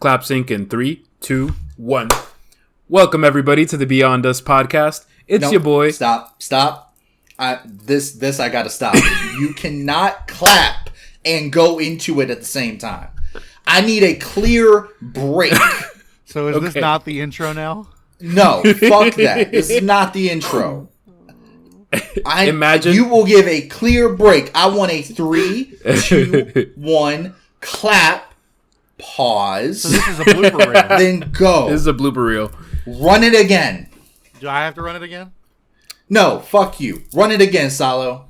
Clap sync in 3, 2, 1. Welcome everybody to the Beyond Us podcast. It's your boy. Stop. This I gotta stop. You cannot clap and go into it at the same time. I need a clear break. So is this not the intro now? No, fuck that. This is not the intro. Imagine you will give a clear break. I want a 3, 2, 1, clap, pause. So this is a blooper reel. Then go. This is a blooper reel. Run it again. Do I have to run it again? No, fuck you. Run it again, Salo.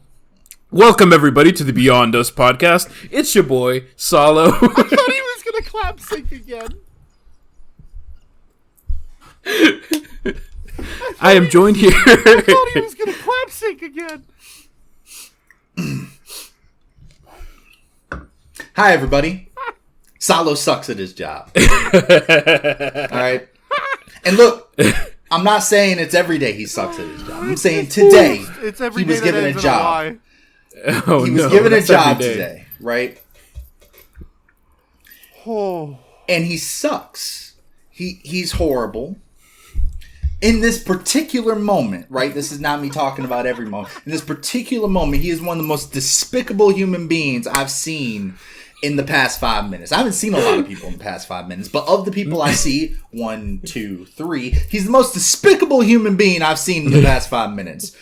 Welcome everybody to the Beyond Us podcast. It's your boy, Salo. I thought he was going to clap sync again. I am joined here. I thought he was going to clap sync again. Hi, everybody. Salo sucks at his job. Alright? And look, I'm not saying it's every day he sucks at his job. I'm saying today it's every he was day given a job. Oh, He was given a job today, right? Oh. And he sucks. He's horrible. In this particular moment, right? This is not me talking about every moment. In this particular moment, he is one of the most despicable human beings I've seen in the past 5 minutes. I haven't seen a lot of people in the past 5 minutes, but of the people I see, 1, 2, 3, he's the most despicable human being I've seen in the past 5 minutes.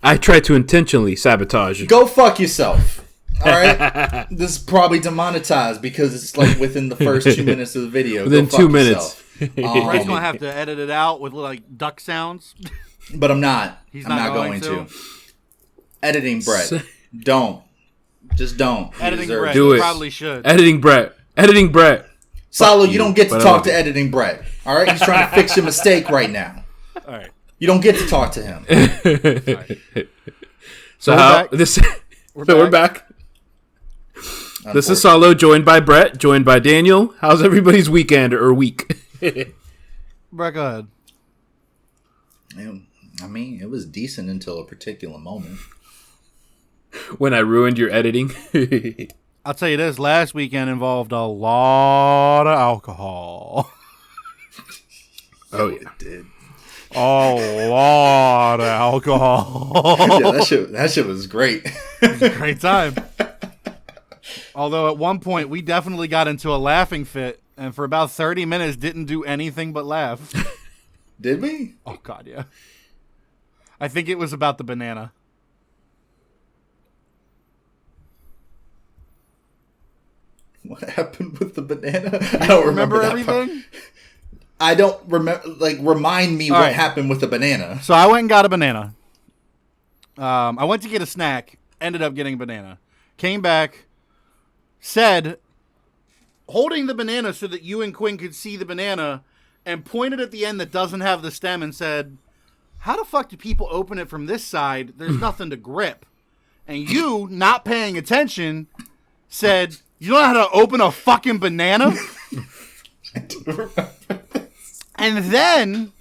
I tried to intentionally sabotage you. Go fuck yourself. Alright? This is probably demonetized because it's like within the first 2 minutes of the video. Within Go 2 fuck minutes. yourself. Brett's going to have to edit it out with like duck sounds. But I'm not. He's I'm not not going going to. Editing Brett. Don't. Just don't. He Editing deserves Brett. Do it. Probably should. Editing Brett. Salo, you don't get to but I talk love to you. Editing Brett. Alright? He's trying to fix your mistake right now. All right. You don't get to talk to him. So we're how back. this? We're We're back. This is Unfortunately. Salo, joined by Brett, joined by Daniel. How's everybody's weekend or week? Brett, go ahead. I mean, it was decent until a particular moment. When I ruined your editing. I'll tell you this. Last weekend involved a lot of alcohol. Oh yeah. It did. A lot of alcohol. Yeah, that shit was great. It was a great time. Although at one point we definitely got into a laughing fit, and for about 30 minutes didn't do anything but laugh. Did we? Oh God, yeah. I think it was about the banana. What happened with the banana? I don't remember that everything. part. I don't remember. Like, remind me All what right. happened with the banana. So I went and got a banana. I went to get a snack. Ended up getting a banana. Came back. Said, holding the banana so that you and Quinn could see the banana, and pointed at the end that doesn't have the stem and said, "How the fuck do people open it from this side? There's nothing to grip." And you, not paying attention, said, "You don't know how to open a fucking banana?" I do remember. And then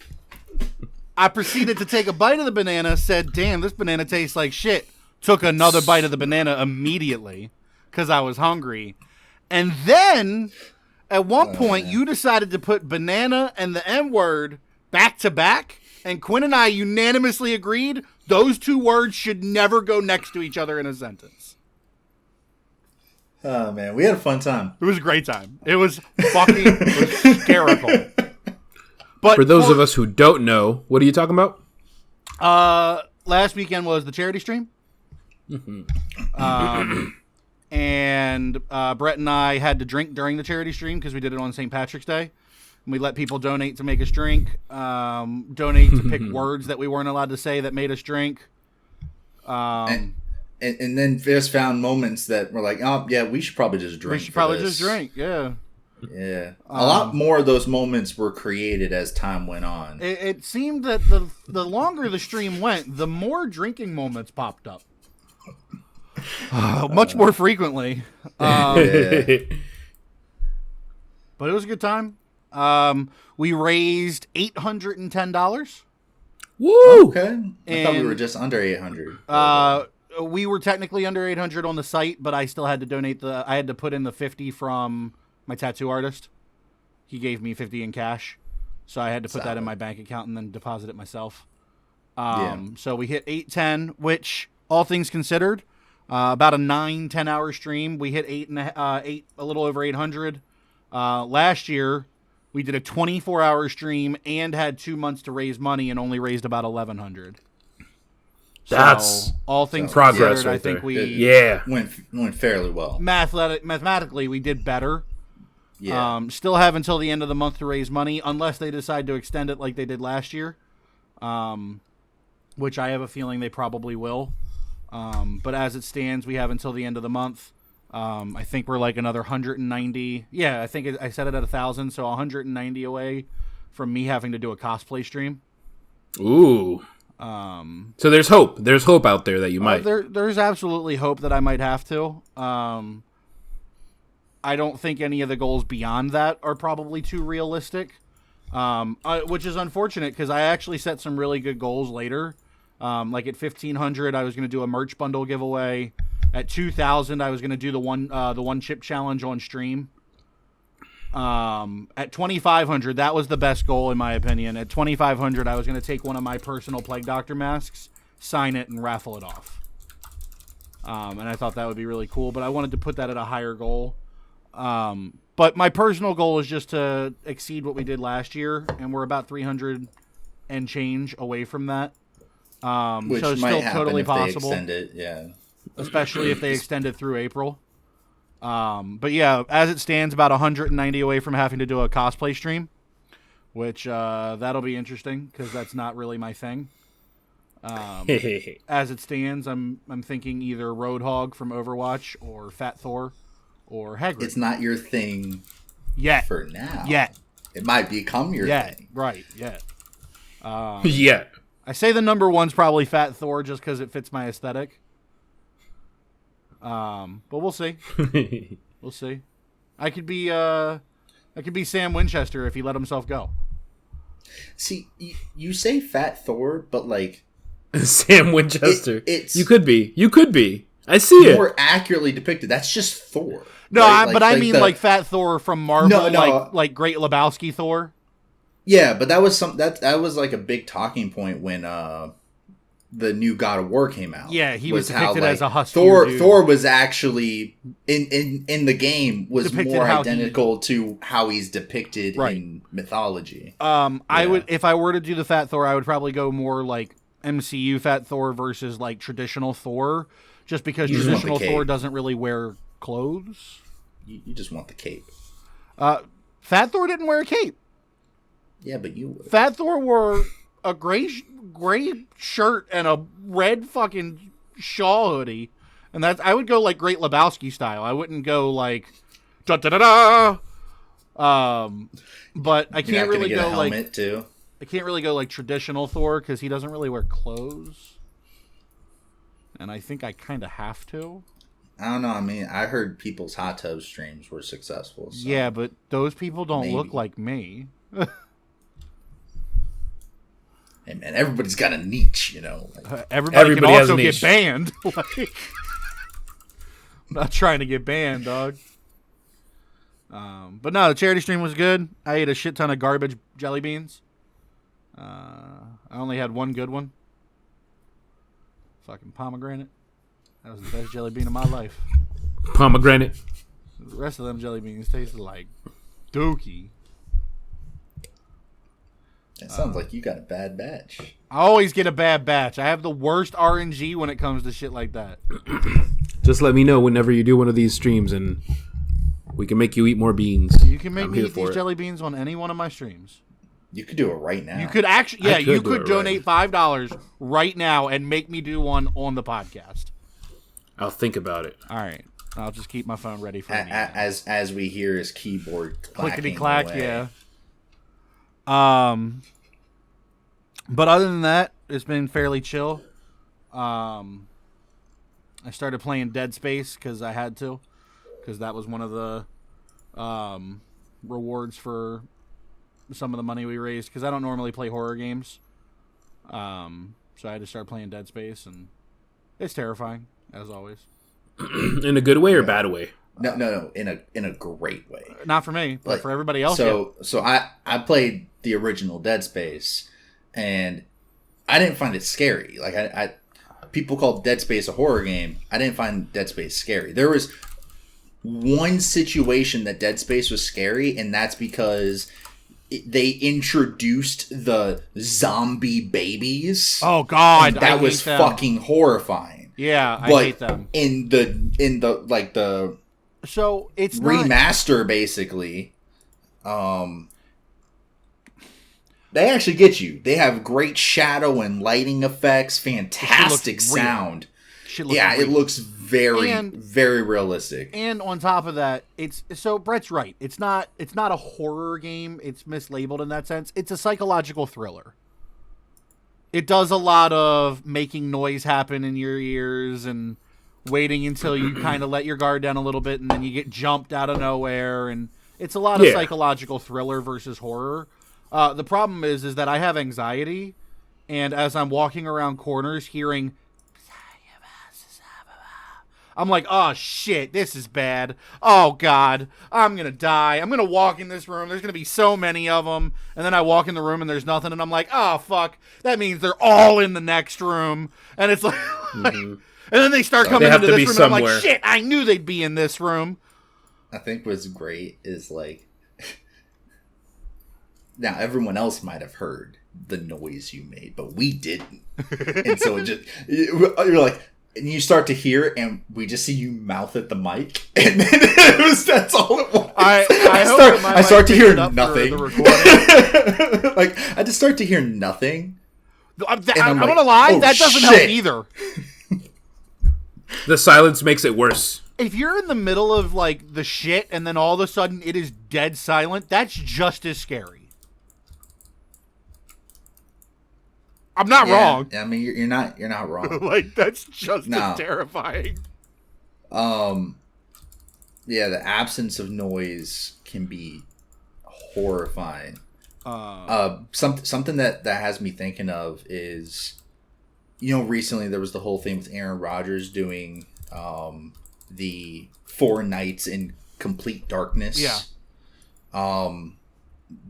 I proceeded to take a bite of the banana, said, "Damn, this banana tastes like shit." Took another bite of the banana immediately because I was hungry. And then at one point you decided to put banana and the N word back to back. And Quinn and I unanimously agreed those two words should never go next to each other in a sentence. Oh, man. We had a fun time. It was a great time. It was fucking hysterical. But For those of us who don't know, what are you talking about? last weekend was the charity stream. And Brett and I had to drink during the charity stream because we did it on St. Patrick's Day. And we let people donate to make us drink, donate to pick words that we weren't allowed to say that made us drink. And then just found moments that were like, oh, yeah, we should probably just drink. We should probably just drink, yeah. Yeah. A lot more of those moments were created as time went on. It seemed that the longer the stream went, the more drinking moments popped up. Much more frequently. Yeah. But it was a good time. We raised $810. Woo! Okay. I thought we And, were just under 800. We were technically under 800 on the site, but I still had to donate I had to put in the 50 from my tattoo artist. he gave me 50 in cash. So I had to put that in my bank account and then deposit it myself. So we hit 810, which, all things considered, about a 9-10 hour stream. We hit a little over 800. Last year, we did a 24-hour stream and had 2 months to raise money and only raised about 1,100. That's all things progress considered. right I think there. went fairly well. Mathematically, we did better. Yeah. Still have until the end of the month to raise money, unless they decide to extend it like they did last year, which I have a feeling they probably will. But as it stands, we have until the end of the month. I think we're like another 190. Yeah, I think I set it at 1,000, so 190 away from me having to do a cosplay stream. Ooh. So there's hope. There's hope out there that you might. There's absolutely hope that I might have to. I don't think any of the goals beyond that are probably too realistic, which is unfortunate because I actually set some really good goals later. Like at 1,500, I was going to do a merch bundle giveaway. At 2,000, I was going to do the one chip challenge on stream. At 2,500, that was the best goal in my opinion. At 2,500, I was going to take one of my personal Plague Doctor masks, sign it, and raffle it off. And I thought that would be really cool, but I wanted to put that at a higher goal. But my personal goal is just to exceed what we did last year, and we're about 300 and change away from that. Which so it's might still happen totally if possible. they extend it, yeah. Especially if they extend it through April. But yeah, as it stands, about 190 away from having to do a cosplay stream, which that'll be interesting because that's not really my thing. As it stands, I'm thinking either Roadhog from Overwatch or Fat Thor or Hagrid. It's not your thing yet. For now. Yet. It might become your thing. Right, yet. Yeah. I say the number one's probably Fat Thor just because it fits my aesthetic. But we'll see. We'll see. I could be Sam Winchester if he let himself go. See, you say Fat Thor, but like Sam Winchester. It's you could be. I see it. More accurately depicted. That's just Thor. No, right? but I mean like Fat Thor from Marvel, No. like Great Lebowski Thor. Yeah, but that was that was like a big talking point when the new God of War came out. Yeah, he was depicted as a husky. Thor was actually in the game was depicted more identical to how he's depicted in mythology. I would, if I were to do the Fat Thor, I would probably go more like MCU Fat Thor versus like traditional Thor, just because traditional Thor doesn't really wear clothes. You just want the cape. Fat Thor didn't wear a cape. Yeah, but you would. Fat Thor wore a gray shirt and a red fucking shawl hoodie, and that's I would go like Great Lebowski style. I wouldn't go like da da da da. But I can't really go like too. I can't really go like traditional Thor because he doesn't really wear clothes, and I think I kind of have to. I don't know. I mean, I heard people's hot tub streams were successful. So yeah, but those people don't look like me. Hey man, everybody's got a niche, you know. Like, everybody can also get banned. Like, I'm not trying to get banned, dog. But no, the charity stream was good. I ate a shit ton of garbage jelly beans. I only had one good one. Fucking pomegranate. That was the best jelly bean of my life. Pomegranate. The rest of them jelly beans tasted like dookie. It sounds like you got a bad batch. I always get a bad batch. I have the worst RNG when it comes to shit like that. Just let me know whenever you do one of these streams, and we can make you eat more beans. You can make me eat these jelly beans on any one of my streams. You could do it right now. You could actually, you could donate $5 right now and make me do one on the podcast. I'll think about it. All right, I'll just keep my phone ready for as we hear his keyboard clickety clack. Yeah. But other than that, it's been fairly chill. I started playing Dead Space because I had to, because that was one of the rewards for some of the money we raised, because I don't normally play horror games. So I had to start playing Dead Space, and it's terrifying, as always. In a good way or bad way? No, in a great way. Not for me, but for everybody else. So I played the original Dead Space, and I didn't find it scary. Like I people called Dead Space a horror game. I didn't find Dead Space scary. There was one situation that Dead Space was scary, and that's because they introduced the zombie babies. Oh God, that was fucking horrifying. Yeah, I hate them. In the like the so it's remaster basically. They actually get you. They have great shadow and lighting effects, fantastic sound. It looks very realistic. And on top of that, Brett's right. It's not a horror game. It's mislabeled in that sense. It's a psychological thriller. It does a lot of making noise happen in your ears and waiting until you kind of let your guard down a little bit, and then you get jumped out of nowhere. And it's a lot of psychological thriller versus horror. The problem is that I have anxiety, and as I'm walking around corners hearing, I'm like, oh shit, this is bad. Oh God, I'm going to die. I'm going to walk in this room. There's going to be so many of them. And then I walk in the room and there's nothing. And I'm like, oh fuck, that means they're all in the next room. And it's like, and then they start coming into this room. And I'm like, shit, I knew they'd be in this room. I think what's great is like, now everyone else might have heard the noise you made, but we didn't. And so you're like, and you start to hear, and we just see you mouth at the mic, and then that's all it was. I start to hear nothing. Like I just start to hear nothing. I'm gonna lie, that doesn't help either. The silence makes it worse. If you're in the middle of like the shit, and then all of a sudden it is dead silent, that's just as scary. I'm not wrong. I mean, you're not wrong. Like that's just as terrifying. The absence of noise can be horrifying. Something that has me thinking of is, recently there was the whole thing with Aaron Rodgers doing the 4 nights in complete darkness. Yeah.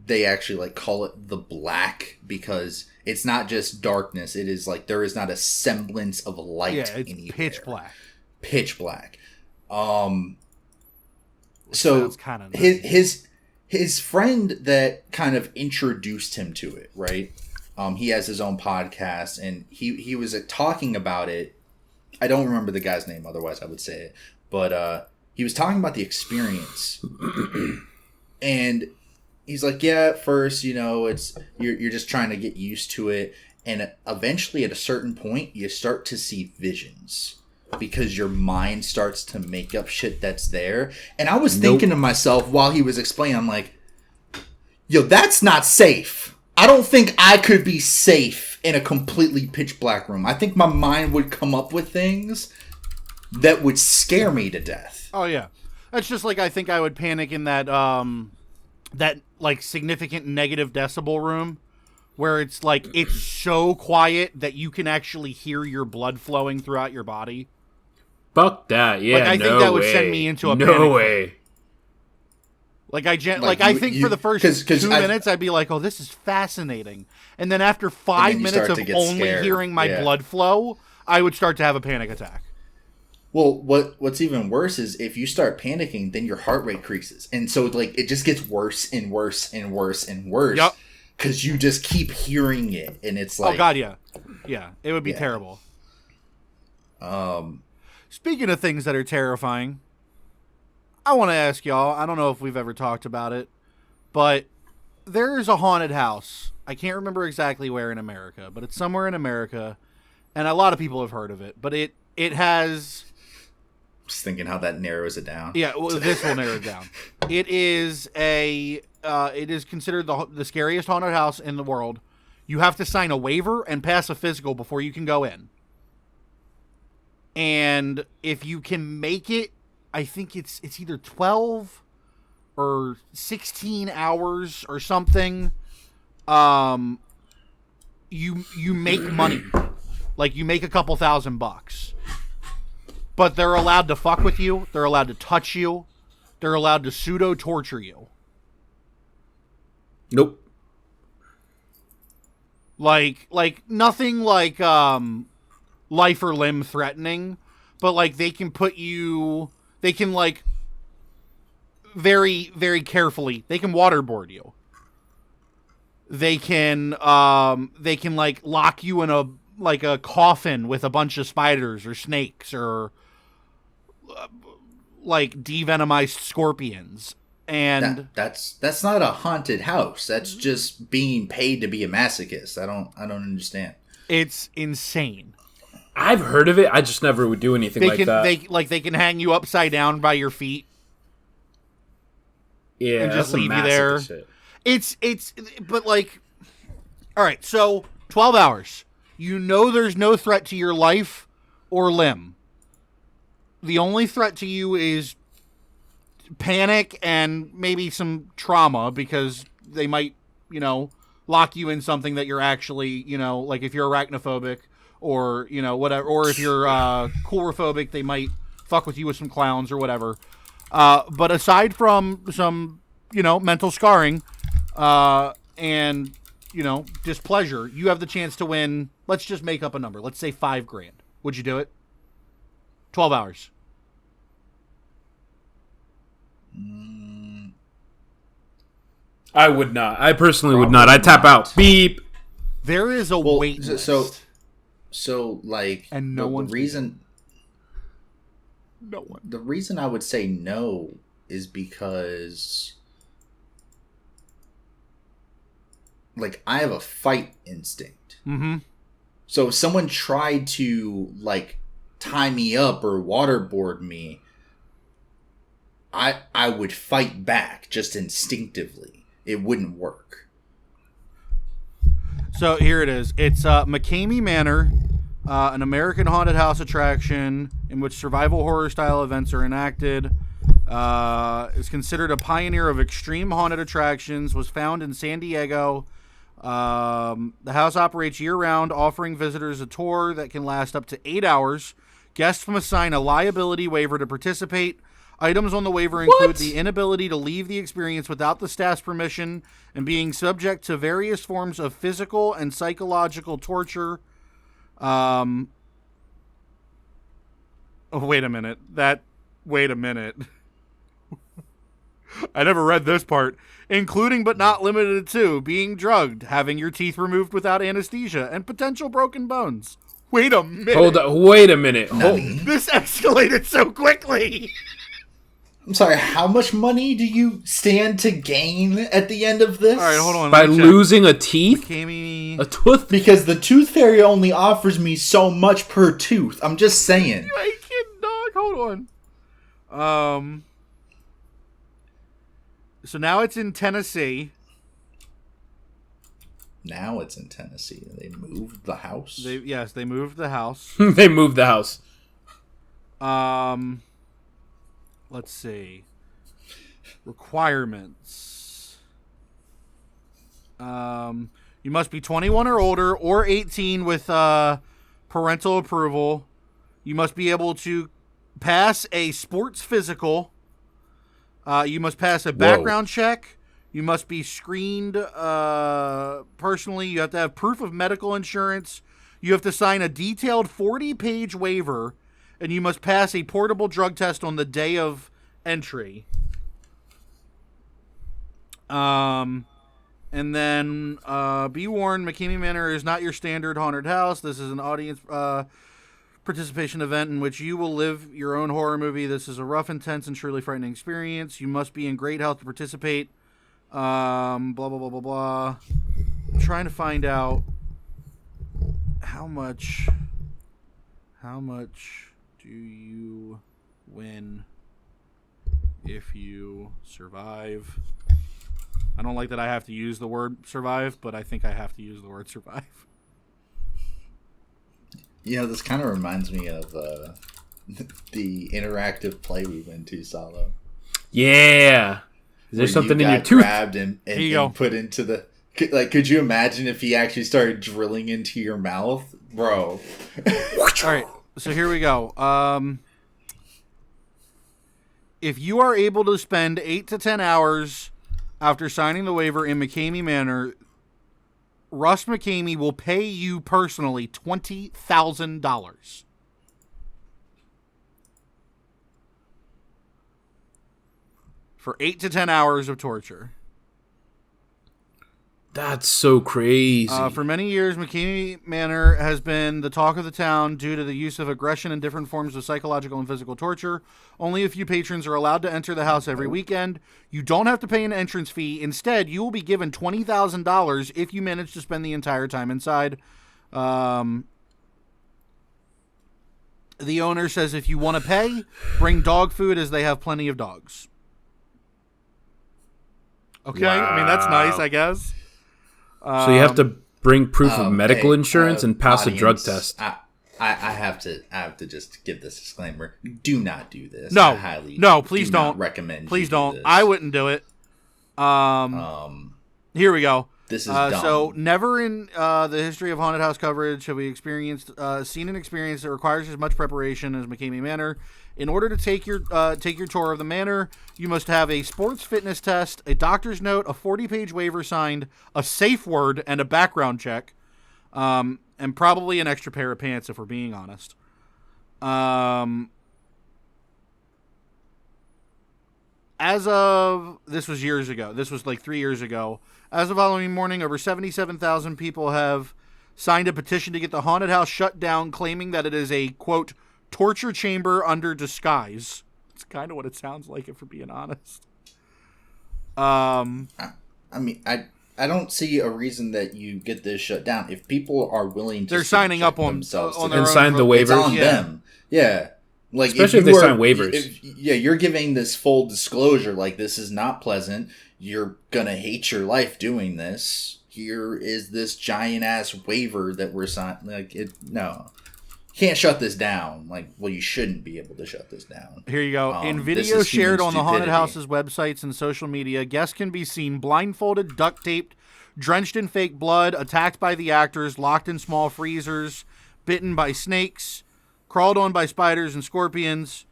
They actually like call it the black because it's not just darkness. It is like there is not a semblance of light. Yeah, it's anywhere. Pitch black. Pitch black. Which so kind of his friend that kind of introduced him to it, right? He has his own podcast, and he was talking about it. I don't remember the guy's name, otherwise I would say it. But he was talking about the experience, and he's like, yeah, at first, it's you're just trying to get used to it, and eventually, at a certain point, you start to see visions because your mind starts to make up shit that's there. And I was thinking to myself while he was explaining, I'm like, yo, that's not safe. I don't think I could be safe in a completely pitch black room. I think my mind would come up with things that would scare me to death. Oh yeah, that's just like I think I would panic in that that like significant negative decibel room where it's like it's so quiet that you can actually hear your blood flowing throughout your body. Fuck that! Yeah, like, I think that would send me into a panic. No way. Like I think for the first 2 minutes I'd be like, "Oh, this is fascinating," and then after 5 minutes of only hearing my blood flow, I would start to have a panic attack. Well, what's even worse is if you start panicking, then your heart rate increases, and so like it just gets worse and worse and worse and worse. Yep. Because you just keep hearing it, and it's like, oh god, yeah, it would be terrible. Speaking of things that are terrifying, I want to ask y'all. I don't know if we've ever talked about it, but there's a haunted house. I can't remember exactly where in America, but it's somewhere in America, and a lot of people have heard of it. But it has. Just thinking how that narrows it down. Yeah, well, this will narrow it down. It is it is considered the scariest haunted house in the world. You have to sign a waiver and pass a physical before you can go in. And if you can make it, I think it's either 12 or 16 hours or something. You make money. Like you make a couple $1,000. But they're allowed to fuck with you. They're allowed to touch you. They're allowed to pseudo-torture you. Nope. Like nothing like life or limb threatening, but like they can like very, very carefully, they can waterboard you. They can like lock you in a coffin with a bunch of spiders or snakes or like devenomized scorpions. And that's not a haunted house. That's just being paid to be a masochist. I don't understand. It's insane. I've heard of it. I just never would do anything like that. They can hang you upside down by your feet. Yeah, and just that's leave you there. Shit. It's but like, all right. So 12 hours. You know, there's no threat to your life or limb. The only threat to you is panic and maybe some trauma because they might, lock you in something that you're actually, like if you're arachnophobic or, whatever, or if you're coulrophobic, they might fuck with you with some clowns or whatever. But aside from some, mental scarring and, displeasure, you have the chance to win. Let's just make up a number. Let's say $5,000. Would you do it? 12 hours. I would not. I personally would not. I'd tap out. Beep. There is a wait list. So like, and no one. The reason I would say no is because, like, I have a fight instinct. Mm-hmm. So if someone tried to like tie me up or waterboard me, I would fight back just instinctively. It wouldn't work. So here it is. It's McCamey Manor, an American haunted house attraction in which survival horror style events are enacted. Is considered a pioneer of extreme haunted attractions. Was found in San Diego. The house operates year-round, offering visitors a tour that can last up to 8 hours. Guests must sign a liability waiver to participate. Items on the waiver include the inability to leave the experience without the staff's permission and being subject to various forms of physical and psychological torture. Oh, wait a minute. Wait a minute. I never read this part. Including but not limited to being drugged, having your teeth removed without anesthesia, and potential broken bones. Wait a minute. Hold on. Wait a minute. This escalated so quickly. I'm sorry, how much money do you stand to gain at the end of this? All right, hold on. By losing a teeth? A tooth? Because the tooth fairy only offers me so much per tooth. I'm just saying. You ain't kidding, dog. Hold on. So now it's in Tennessee. Now it's in Tennessee. They moved the house? Yes, they moved the house. They moved the house. Let's see. Requirements. You must be 21 or older or 18 with parental approval. You must be able to pass a sports physical. You must pass a background check. You must be screened personally. You have to have proof of medical insurance. You have to sign a detailed 40-page waiver. And you must pass a portable drug test on the day of entry. And then be warned, McKinney Manor is not your standard haunted house. This is an audience participation event in which you will live your own horror movie. This is a rough, intense, and truly frightening experience. You must be in great health to participate. Blah, blah, blah, blah, blah. I'm trying to find out how much do you win if you survive? I don't like that I have to use the word survive, but I think I have to use the word survive. This kind of reminds me of the interactive play we went to, Salo. Yeah. Is there something in your tooth? Grabbed and put into the... could you imagine if he actually started drilling into your mouth? Bro. All right. So here we go. if you are able to spend 8 to 10 hours after signing the waiver in McCamey Manor, Russ McCamey will pay you personally $20,000. For 8 to 10 hours of torture. That's so crazy. For many years, McCamey Manor has been the talk of the town due to the use of aggression and different forms of psychological and physical torture. Only a few patrons are allowed to enter the house every weekend. You don't have to pay an entrance fee. Instead, you will be given $20,000 if you manage to spend the entire time inside. The owner says if you want to pay, bring dog food as they have plenty of dogs. Okay, wow. I mean, that's nice, I guess. So you have to bring proof of medical insurance and pass audience, a drug test. I have to just give this disclaimer. Do not do this. No, please don't. Recommend. Please don't. I wouldn't do it. Here we go. This is dumb. So never in the history of haunted house coverage have we seen an experience that requires as much preparation as McCamey Manor. In order to take your tour of the manor, you must have a sports fitness test, a doctor's note, a 40-page waiver signed, a safe word, and a background check, and probably an extra pair of pants if we're being honest. As of, this was years ago. This was like 3 years ago. As of Halloween morning, over 77,000 people have signed a petition to get the haunted house shut down, claiming that it is a, quote, torture chamber under disguise. It's kind of what it sounds like, if we're being honest. I mean, I don't see a reason that you get this shut down. If people are willing to... They're signing up on themselves on their and own, sign the waivers. It's on them. Yeah. Like, especially if they sign waivers. You're giving this full disclosure, like, this is not pleasant. You're gonna hate your life doing this. Here is this giant-ass waiver that we're signing. Like, no. Can't shut this down. Like, well, you shouldn't be able to shut this down. Here you go. In video shared on the Haunted House's websites and social media, guests can be seen blindfolded, duct-taped, drenched in fake blood, attacked by the actors, locked in small freezers, bitten by snakes, crawled on by spiders and scorpions,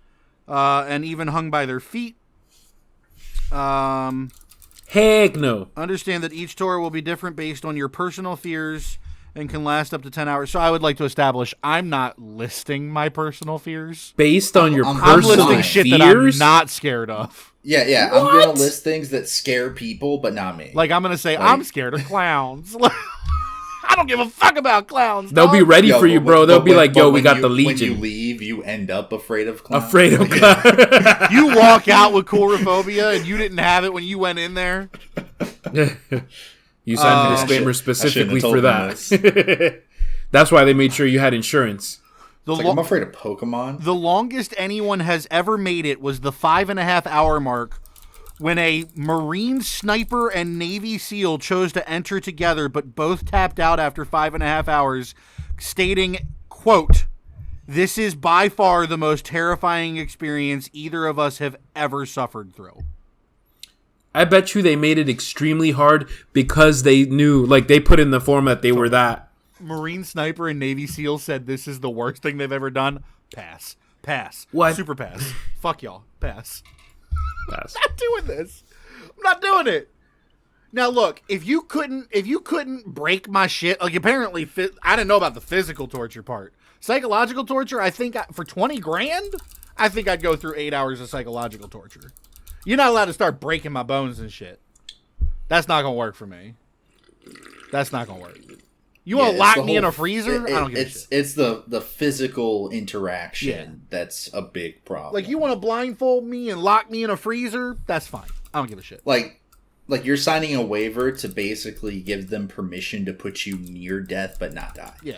and even hung by their feet. Heck no. Understand that each tour will be different based on your personal fears and can last up to 10 hours. So I would like to establish I'm not listing my personal fears. Based on your personal fears? I'm listing shit that I'm not scared of. Yeah. What? I'm going to list things that scare people, but not me. Like, I'm going to say, I'm scared of clowns. I don't give a fuck about clowns. They'll be ready for you, bro. They'll be like, yo, we got the Legion. When you leave, you end up afraid of clowns. Afraid of clowns. You walk out with coulrophobia and you didn't have it when you went in there. You signed the disclaimer specifically for that. That's why they made sure you had insurance. I'm afraid of Pokemon. The longest anyone has ever made it was the 5.5 hour mark when a Marine sniper and Navy SEAL chose to enter together, but both tapped out after 5.5 hours, stating, quote, "This is by far the most terrifying experience either of us have ever suffered through." I bet you they made it extremely hard because they knew, like, they put in the form that they were that. Marine sniper and Navy SEAL said this is the worst thing they've ever done. Pass. What? Super pass. Fuck y'all. Pass. Pass. I'm not doing this. I'm not doing it. Now look, if you couldn't break my shit, like apparently, I didn't know about the physical torture part. Psychological torture, I think for 20 grand, I think I'd go through 8 hours of psychological torture. You're not allowed to start breaking my bones and shit. That's not going to work for me. That's not going to work. You want to lock me in a freezer? I don't give a shit. It's the physical interaction that's a big problem. Like, you want to blindfold me and lock me in a freezer? That's fine. I don't give a shit. Like you're signing a waiver to basically give them permission to put you near death but not die. Yeah.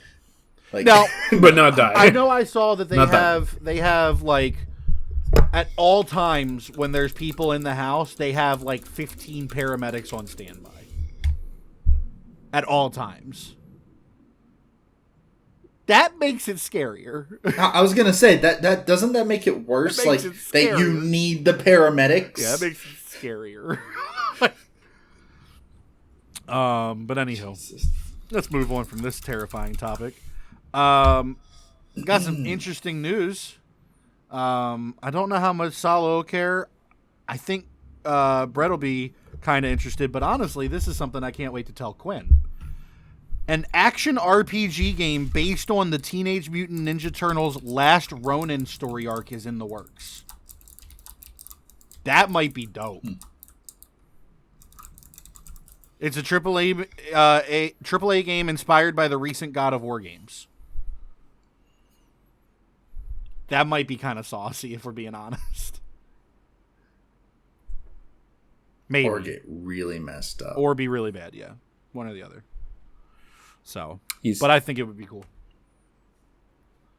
Like, now, but not die. I know I saw that they have like at all times when there's people in the house, they have like 15 paramedics on standby. At all times. That makes it scarier. I was gonna say that doesn't that make it worse? Like that you need the paramedics. Yeah, that makes it scarier. But anyhow, let's move on from this terrifying topic. Got some interesting news. I don't know how much Salo will care. I think Brett will be kind of interested, but honestly, this is something I can't wait to tell Quinn. An action RPG game based on the Teenage Mutant Ninja Turtles Last Ronin story arc is in the works. That might be dope. It's a AAA game inspired by the recent God of War games. That might be kind of saucy if we're being honest. Maybe. Or get really messed up. Or be really bad, yeah. One or the other. So, but I think it would be cool.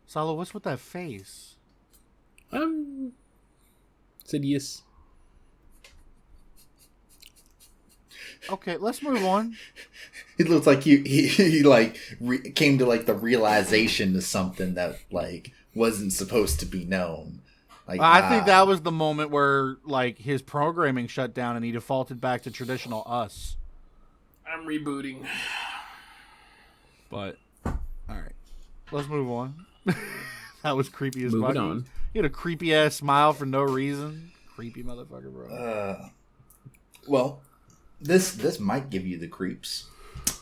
Salo, what's with that face? Said yes. Okay, let's move on. It looks like he like came to like the realization to something that like wasn't supposed to be known. Like I think that was the moment where like his programming shut down and he defaulted back to traditional us. I'm rebooting. But all right, let's move on. That was creepy as fuck. Moving on. He had a creepy ass smile for no reason. Creepy motherfucker, bro. Well, this might give you the creeps.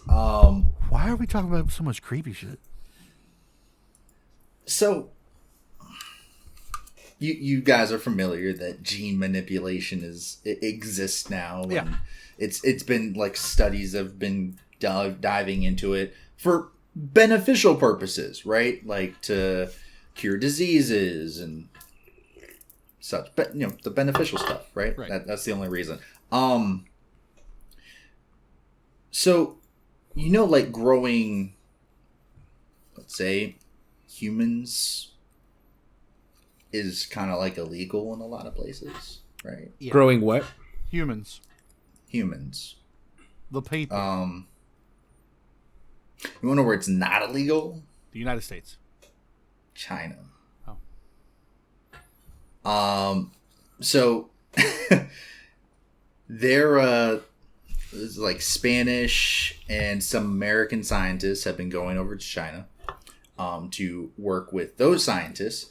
Why are we talking about so much creepy shit? So, you guys are familiar that gene manipulation exists now. Yeah. And it's been like studies have been diving into it for beneficial purposes, right? Like to cure diseases and such. But the beneficial stuff, right? That's the only reason. So, like growing, let's say, humans is kind of like illegal in a lot of places, right? Yeah. Growing what? Humans. The people. You want to know where it's not illegal? The United States. China. Oh. So they're like Spanish and some American scientists have been going over to China to work with those scientists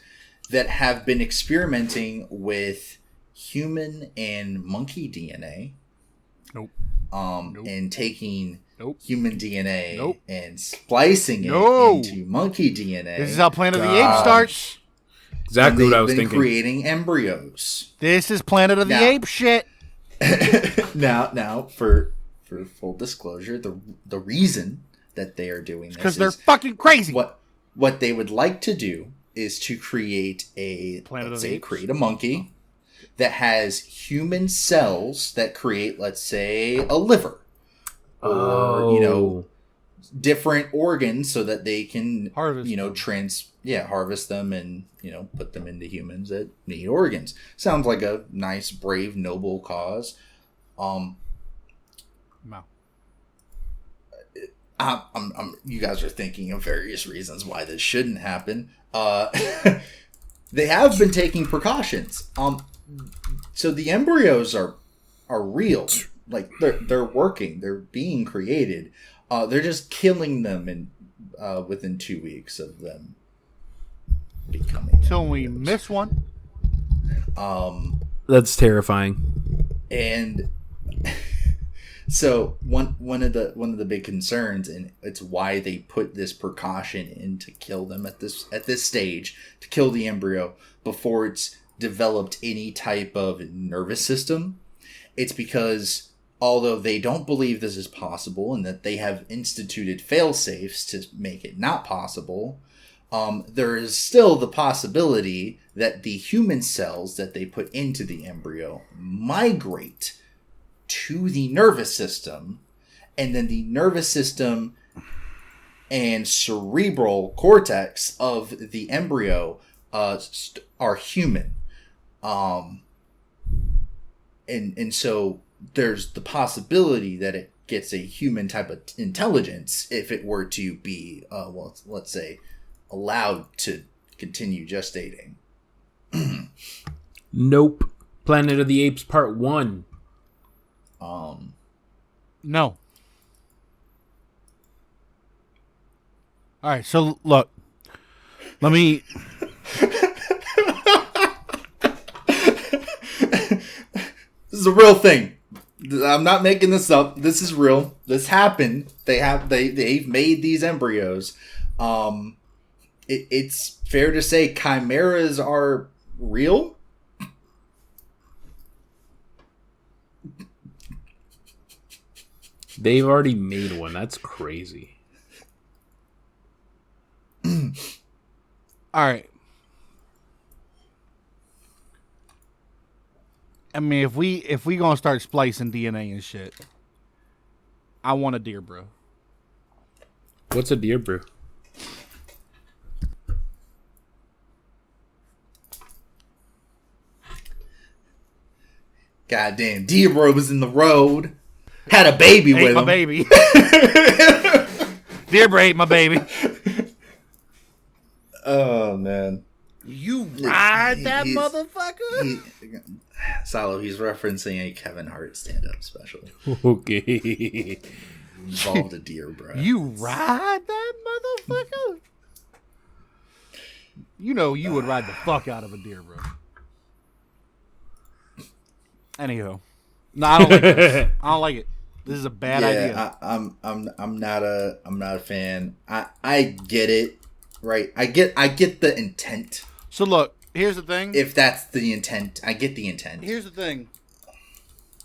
that have been experimenting with human and monkey DNA. Nope. And taking human DNA Nope. and splicing it into monkey DNA. This is how Planet of the Apes starts. Exactly what I was thinking. Creating embryos. This is Planet of the Apes shit. Now, for full disclosure, the reason that they are doing this because they're fucking crazy. What they would like to do is to create create a monkey that has human cells that create, let's say, a liver or different organs so that they can harvest them and put them into humans that need organs. Sounds like a nice, brave, noble cause. No. You guys are thinking of various reasons why this shouldn't happen. They have been taking precautions. So the embryos are real. Like they're working. They're being created. They're just killing them within 2 weeks of them becoming. Till we miss one. That's terrifying. And so one of the big concerns, and it's why they put this precaution in to kill them at this stage, to kill the embryo before it's developed any type of nervous system. It's because although they don't believe this is possible and that they have instituted fail-safes to make it not possible, there is still the possibility that the human cells that they put into the embryo migrate to the nervous system, and then the nervous system and cerebral cortex of the embryo are human. And so there's the possibility that it gets a human type of intelligence if it were to be, let's say, allowed to continue gestating. Nope. Planet of the Apes Part 1. No. All right, so look. Let me This is a real thing. I'm not making this up. This is real. This happened. They've made these embryos. It's fair to say chimeras are real. They've already made one. That's crazy. All right. I mean, if we gonna start splicing DNA and shit, I want a deer brew. What's a deer brew? Goddamn, deer bro was in the road. Had a baby with my him. Baby. Deer bro ate my baby. Oh man. You ride that motherfucker? Salo, he's referencing a Kevin Hart stand-up special. Okay. Involved a deer, bro. You ride that motherfucker? You know you would ride the fuck out of a deer, bro. Anywho. No, I don't like this. I don't like it. This is a bad idea. I'm not a fan. I get it, right? I get the intent. So look, here's the thing. If that's the intent, I get the intent. Here's the thing.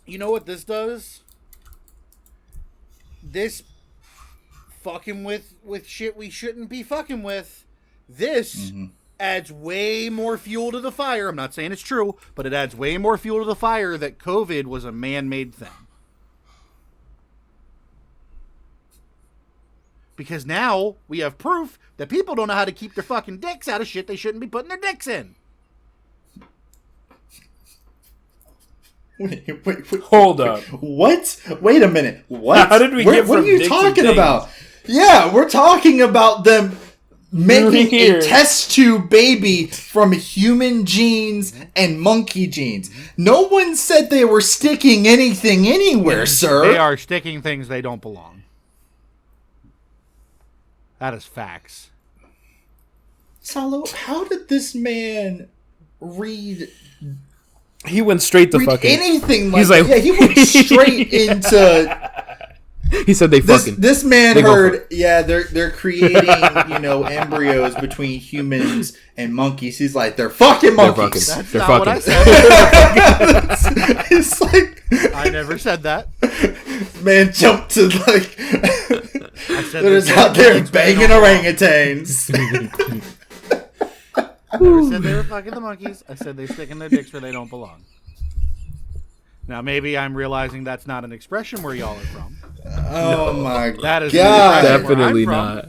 You know what this does? This fucking with shit we shouldn't be fucking with. This adds way more fuel to the fire. I'm not saying it's true, but it adds way more fuel to the fire that COVID was a man-made thing. Because now we have proof that people don't know how to keep their fucking dicks out of shit they shouldn't be putting their dicks in. Wait, Hold up. What? Wait a minute. What? How did we get What from are you dicks talking and about? Yeah, we're talking about them making a test tube baby from human genes and monkey genes. No one said they were sticking anything anywhere, sir. They are sticking things they don't belong. That is facts. Salo, how did this man read He went straight to fucking anything like He's that? like, Yeah, he went straight into he said they fucking. This man They go for heard, yeah, they're creating, embryos between humans and monkeys. He's like, they're fuking monkeys. That's They're not fucking. what I said. It's like I never said that. man jumped to like I said they're just out there banging orangutans. I never said they were fucking the monkeys. I said they're sticking their dicks where they don't belong. Now, maybe I'm realizing that's not an expression where y'all are from. Oh my That is god! Definitely where I'm not.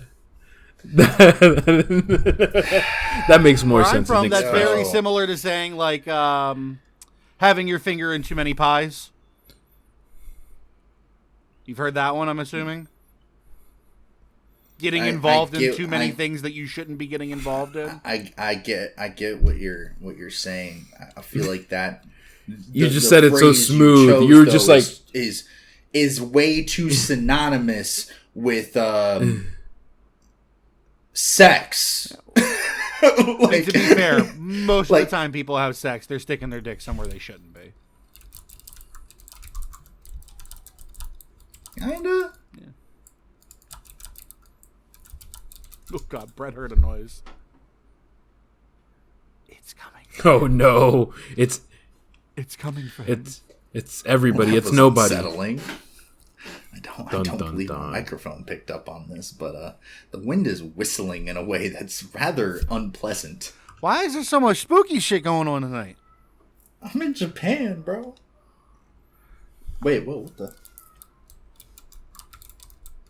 That makes more Where I'm sense. from, than that's expression. very similar to saying, like, having your finger in too many pies. You've heard that one, I'm assuming? Getting involved in too many things that you shouldn't be getting involved in. I get what you're saying. I feel like that. You just said it so smooth. You were just like is way too synonymous with sex. And to be fair, most of the time people have sex, they're sticking their dick somewhere they shouldn't be. Kinda. Yeah. Oh god, Brett heard a noise. It's coming. oh no, it's coming for him. it's everybody. That It's was nobody. unsettling. I don't believe the microphone picked up on this, but the wind is whistling in a way that's rather unpleasant. Why is there so much spooky shit going on tonight? I'm in Japan, bro. Wait, what the?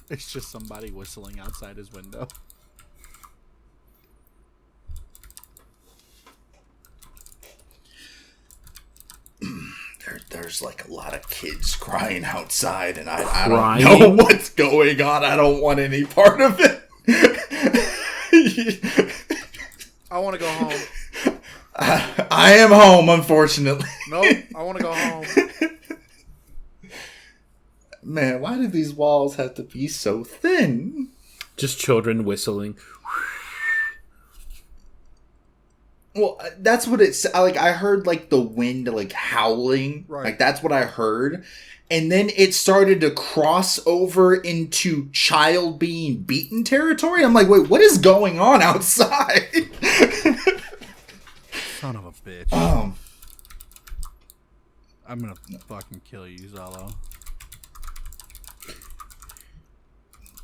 It's just somebody whistling outside his window. There's like a lot of kids crying outside, and I don't know what's going on. I don't want any part of it. I want to go home. I am home, unfortunately. Nope, I want to go home. Man, why do these walls have to be so thin? Just children whistling. Well, that's what it's like. I heard like the wind like howling. Right. Like that's what I heard. And then it started to cross over into child being beaten territory. I'm like, wait, what is going on outside? Son of a bitch. I'm gonna fucking kill you, Salo.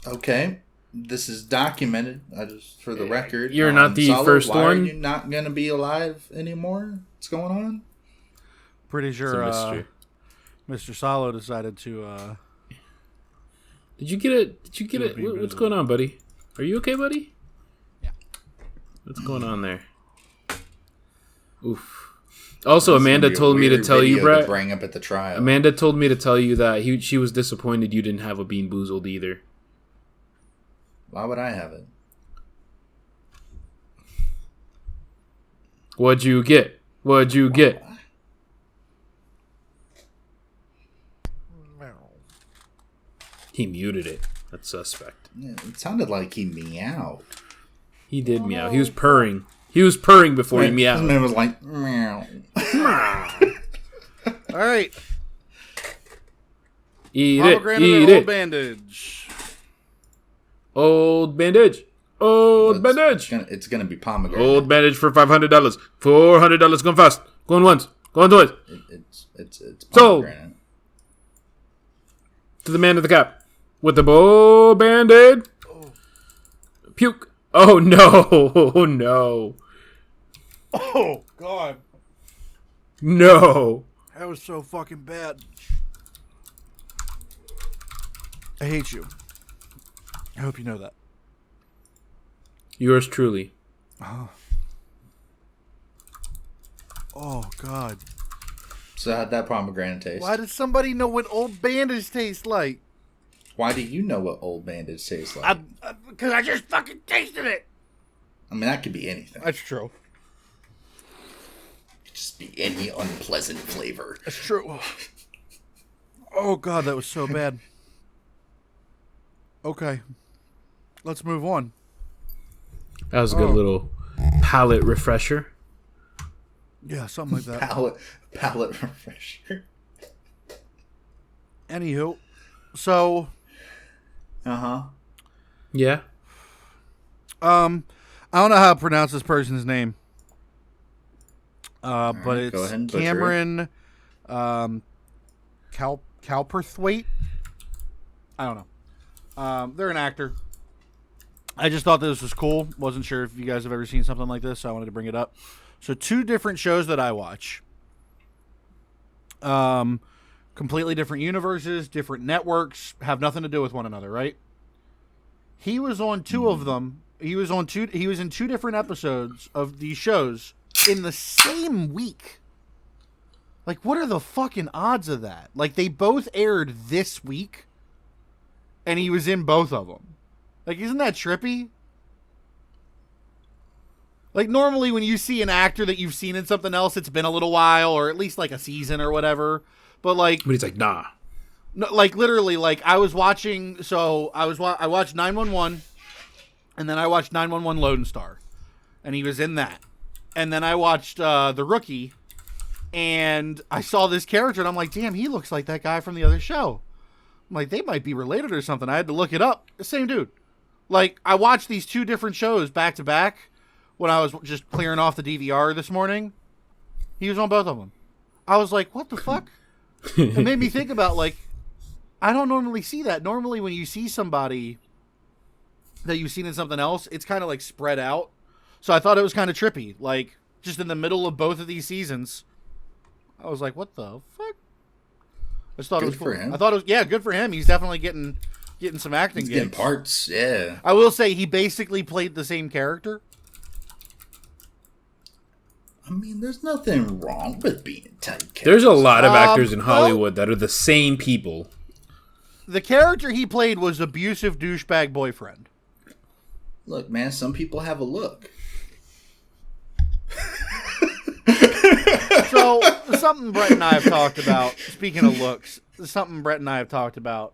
Okay. This is documented. Just for the record. You're not the Salo, first why one? Are you not going to be alive anymore? What's going on? Pretty It's sure a mystery. Mr. Salo decided to Did you get it? Did you get it? What's going on, buddy? Are you okay, buddy? Yeah. What's going on there? Oof. Also, Amanda told me to tell you, Brett. Bring up at the trial. Amanda told me to tell you that she was disappointed you didn't have a Bean Boozled either. Why would I have it? What'd you get? What'd you get? He muted it. That's suspect. Yeah, it sounded like he meowed. He did meow. He was purring. He was purring before he meowed. This man was like, meow. All right. Eat Pomegranate it. Eat and it. old bandage. Old bandage. Old bandage. It's gonna be pomegranate. Old bandage for $500. $400. Going fast. Going once. Going twice. It's Sold. pomegranate. To the man with the cap. With the bow band-aid. Puke. Oh no. Oh no. Oh, God. No. That was so fucking bad. I hate you. I hope you know that. Yours truly. Oh, God. So how'd that pomegranate taste? Why does somebody know what old bandage tastes like? Why do you know what old bandage tastes like? Because I just fucking tasted it. I mean, that could be anything. That's true. It could just be any unpleasant flavor. That's true. Oh, God, that was so bad. Okay. Let's move on. That was a good little palate refresher. Yeah, something like that. Palate refresher. Anywho, so Yeah. I don't know how to pronounce this person's name. But right, it's go ahead and butcher it. Cameron Calperthwaite. I don't know. They're an actor. I just thought this was cool. Wasn't sure if you guys have ever seen something like this, so I wanted to bring it up. So 2 different shows that I watch. Completely different universes, different networks, have nothing to do with one another, right? He was on 2 of them. He was in 2 different episodes of these shows in the same week. Like, what are the fucking odds of that? Like, they both aired this week, and he was in both of them. Like, isn't that trippy? Like, normally when you see an actor that you've seen in something else, it's been a little while, or at least like a season or whatever. But like, But he's like, nah. no, like literally, like I was watching. So I watched 911, and then I watched 911 Lone Star, and he was in that. And then I watched The Rookie, and I saw this character, and I'm like, damn, he looks like that guy from the other show. I'm like, they might be related or something. I had to look it up. The same dude. Like, I watched these 2 different shows back to back when I was just clearing off the DVR this morning. He was on both of them. I was like, what the fuck? It made me think about, like, I don't normally see that. Normally when you see somebody that you've seen in something else, it's kind of like spread out. So I thought it was kind of trippy. Like, just in the middle of both of these seasons, I was like, what the fuck? I just thought it was cool. Good for him. I thought it was, yeah, good for him. He's definitely getting some acting He's gigs. getting parts, yeah. I will say he basically played the same character. I mean, there's nothing wrong with being typecast. There's a lot of actors in Hollywood that are the same people. The character he played was abusive douchebag boyfriend. Look, man, some people have a look. So, something Brett and I have talked about, speaking of looks, something Brett and I have talked about,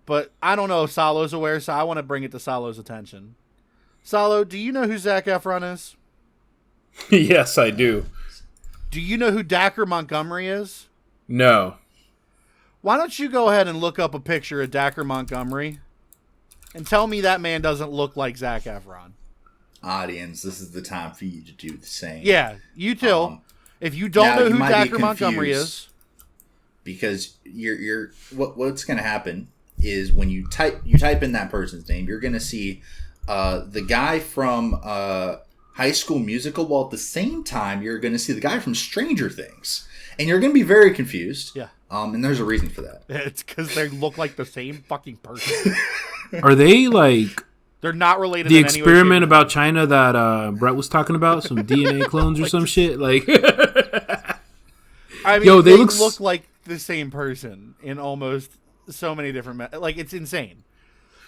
but I don't know if Salo's aware, so I want to bring it to Salo's attention. Salo, do you know who Zac Efron is? Yes, I do. Do you know who Dacker Montgomery is? No. Why don't you go ahead and look up a picture of Dacker Montgomery and tell me that man doesn't look like Zac Efron? Audience, this is the time for you to do the same. Yeah, you too. If you don't know who Dacker Montgomery is, because you're what's going to happen is when you type in that person's name, you're going to see the guy from High School Musical, while at the same time you're going to see the guy from Stranger Things, and you're going to be very confused. Yeah. And there's a reason for that. It's because they look like the same fucking person. Are they like They're not related. the in experiment any way, about China that Brett was talking about? Some DNA clones or some shit? Like, I mean, yo, they look look like the same person in almost so many different. Like, it's insane.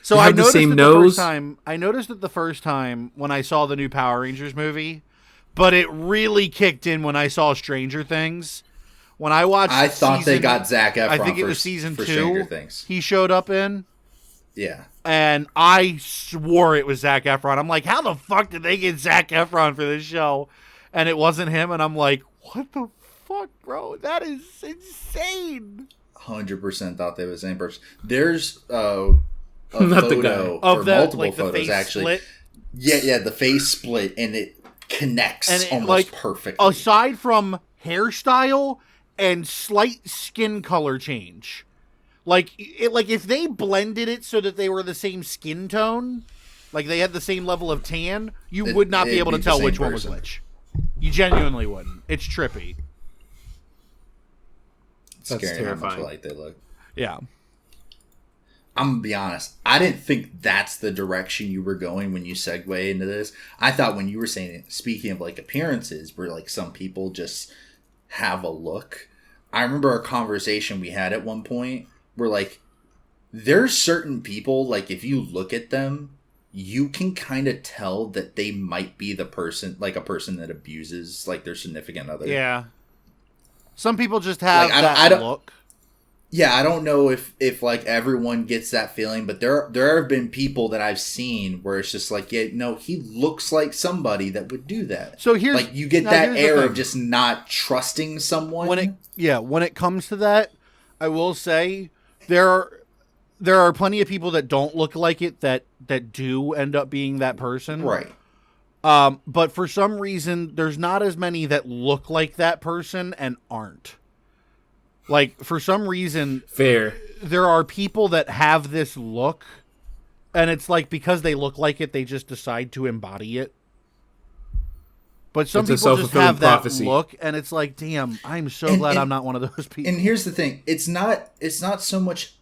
So They I have the noticed same it nose? I noticed it the first time when I saw the new Power Rangers movie, but it really kicked in when I saw Stranger Things. When I watched, I thought they got Zac Efron. I think it was season for 2. Stranger Things. He showed up in. Yeah. And I swore it was Zac Efron. I'm like, how the fuck did they get Zac Efron for this show? And it wasn't him. And I'm like, what the fuck, bro? That is insane. 100% thought they were the same person. There's a Not the photo Of or the, multiple like, the photos face actually. split. Yeah, the face split and it connects And it, almost like, perfectly. Aside from hairstyle and slight skin color change. Like if they blended it so that they were the same skin tone, like they had the same level of tan, you would not be able to the tell same which one was person. which. You genuinely wouldn't. It's trippy. It's That's scary how much terrifying. alike they look. Yeah. I'm gonna be honest. I didn't think that's the direction you were going when you segue into this. I thought when you were saying, speaking of like appearances, where like some people just have a look. I remember a conversation we had at one point where like there's certain people, like if you look at them, you can kind of tell that they might be the person, like a person that abuses like their significant other. Yeah. Some people just have Like, that don't- look. Yeah, I don't know if like everyone gets that feeling, but there have been people that I've seen where it's just like, yeah, no, he looks like somebody that would do that. So here's like you get now that here's the air thing. of just not trusting someone. When it comes to that, I will say there are plenty of people that don't look like it that do end up being that person. Right. But for some reason, there's not as many that look like that person and aren't. Like, for some reason, fair. there are people that have this look, and it's like because they look like it, they just decide to embody it. But some It's a people just self-fulfilling have that prophecy. look, and it's like, damn, I'm so glad I'm not one of those people. And here's the thing: it's not so much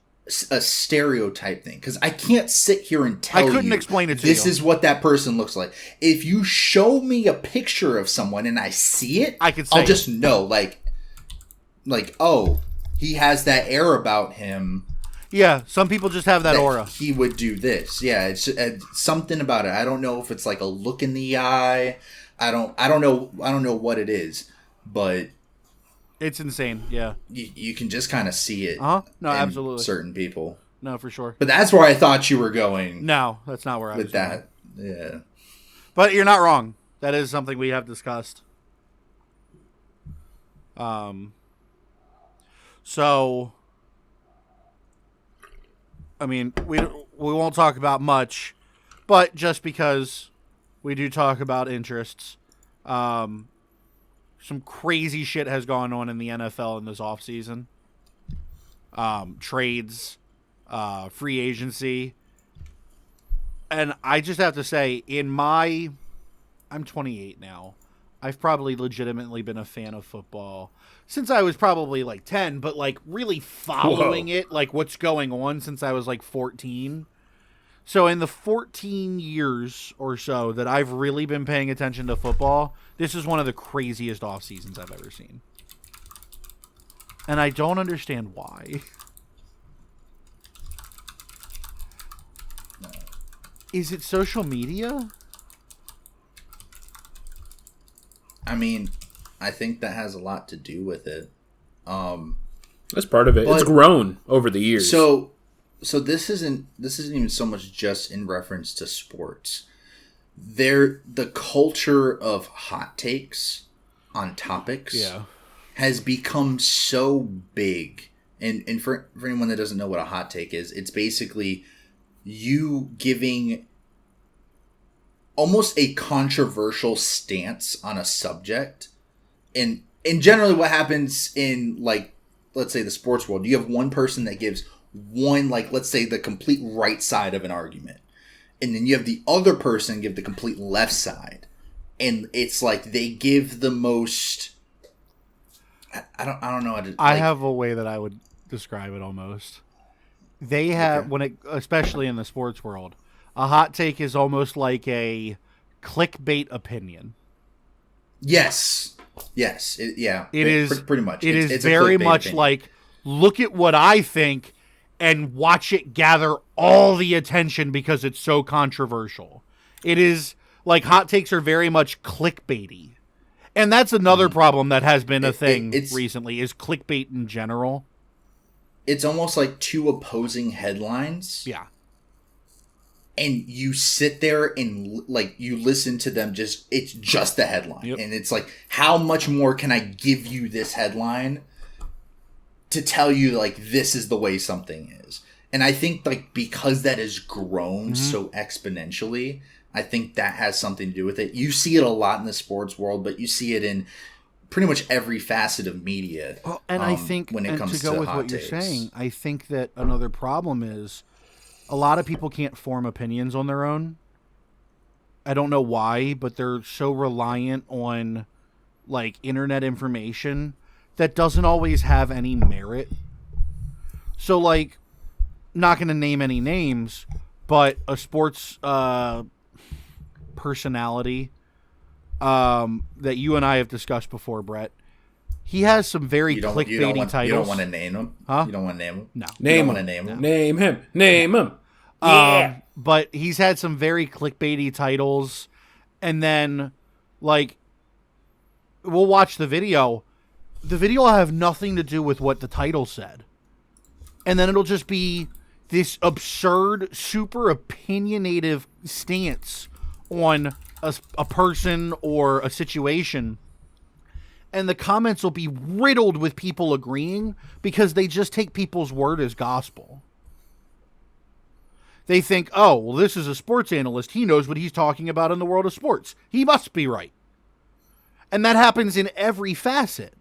a stereotype thing, because I can't sit here and tell you. I couldn't explain it to this you. is what that person looks like. If you show me a picture of someone and I see it, I could say I'll just know, like, oh, he has that air about him. Yeah, some people just have that aura. He would do this. Yeah, it's something about it. I don't know if it's like a look in the eye. I don't know what it is, but It's insane. Yeah. you can just kind of see it. No, in absolutely. certain people. No, for sure. But that's where I thought you were going No, that's not where I was with going. that. Yeah. But you're not wrong. That is something we have discussed. So, I mean, we won't talk about much, but just because we do talk about interests, some crazy shit has gone on in the NFL in this offseason. Trades, free agency. And I just have to say, I'm 28 now. I've probably legitimately been a fan of football since I was probably like 10, but like really following it, like what's going on since I was like 14. So in the 14 years or so that I've really been paying attention to football, this is one of the craziest off seasons I've ever seen. And I don't understand why. Is it social media? I mean, I think that has a lot to do with it. That's part of it. It's But- grown over the years. So this isn't even so much just in reference to sports. the culture of hot takes on topics has become so big. And for anyone that doesn't know what a hot take is, it's basically you giving almost a controversial stance on a subject. And generally what happens in, like, let's say the sports world, you have one person that gives one, like, let's say the complete right side of an argument. And then you have the other person give the complete left side. And it's like they give the most... I don't know how to... I have a way that I would describe it almost. They have, especially in the sports world, a hot take is almost like a clickbait opinion. Yes. It is pretty much. It's very much opinion. Like, look at what I think and watch it gather all the attention because it's so controversial. It is like hot takes are very much clickbaity. And that's another problem that has been a thing recently is clickbait in general. It's almost like two opposing headlines. Yeah. And you sit there and, like, you listen to them it's just the headline. Yep. And it's like, how much more can I give you this headline to tell you, like, this is the way something is? And I think, like, because that has grown so exponentially, I think that has something to do with it. You see it a lot in the sports world, but you see it in pretty much every facet of media. Well, and I think, when it comes to go with what you're saying, I think that another problem is a lot of people can't form opinions on their own. I don't know why, but they're so reliant on, like, internet information that doesn't always have any merit. So, like, not going to name any names, but a sports personality that you and I have discussed before, Brett, he has some very clickbaity titles. You don't want to name him? Huh? You don't want to name him? No. Name him. Name him. Yeah. But he's had some very clickbaity titles, and then, like, we'll watch the video. The video will have nothing to do with what the title said. And then it'll just be this absurd, super opinionative stance on a person or a situation. And the comments will be riddled with people agreeing because they just take people's word as gospel. They think, oh, well, this is a sports analyst. He knows what he's talking about in the world of sports. He must be right. And that happens in every facet.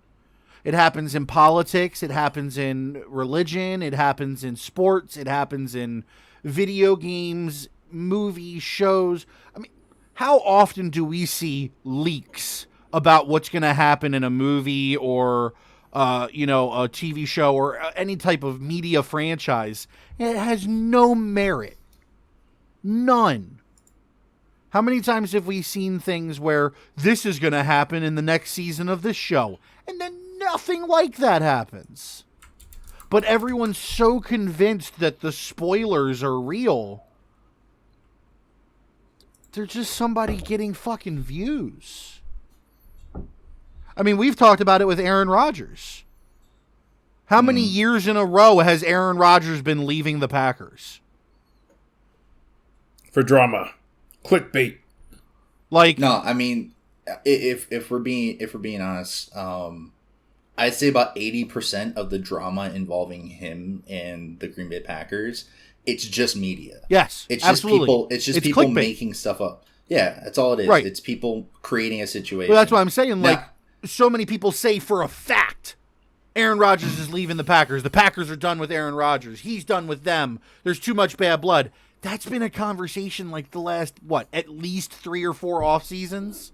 It happens in politics. It happens in religion. It happens in sports. It happens in video games, movies, shows. I mean, how often do we see leaks about what's going to happen in a movie or, a TV show or any type of media franchise? It has no merit. None. How many times have we seen things where this is going to happen in the next season of this show, and then nothing like that happens? But everyone's so convinced that the spoilers are real. They're just somebody getting fucking views. I mean, we've talked about it with Aaron Rodgers. How many years in a row has Aaron Rodgers been leaving the Packers? For drama. Clickbait. Like, no, I mean, if we're being honest, I'd say about 80% of the drama involving him and the Green Bay Packers, it's just media. Yes, it's absolutely. Just people clickbait. Making stuff up. Yeah, that's all it is. Right. It's people creating a situation. Well, that's what I'm saying. Like, so many people say for a fact Aaron Rodgers is leaving the Packers. The Packers are done with Aaron Rodgers. He's done with them. There's too much bad blood. That's been a conversation like the last, at least 3 or 4 off seasons?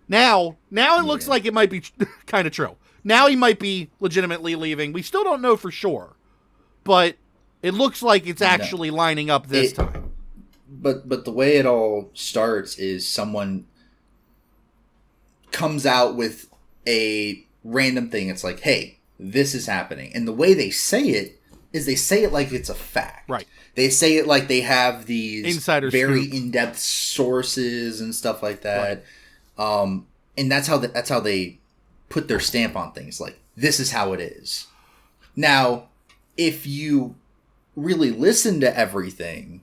Now it looks like it might be kind of true. Now he might be legitimately leaving. We still don't know for sure. But it looks like it's actually lining up this time. But the way it all starts is someone comes out with a random thing. It's like, hey, this is happening. And the way they say it is they say it like it's a fact. Right. They say it like they have these insider very scoop. In-depth sources and stuff like that. Right. And that's how they put their stamp on things. Like, this is how it is. Now, if you really listen to everything,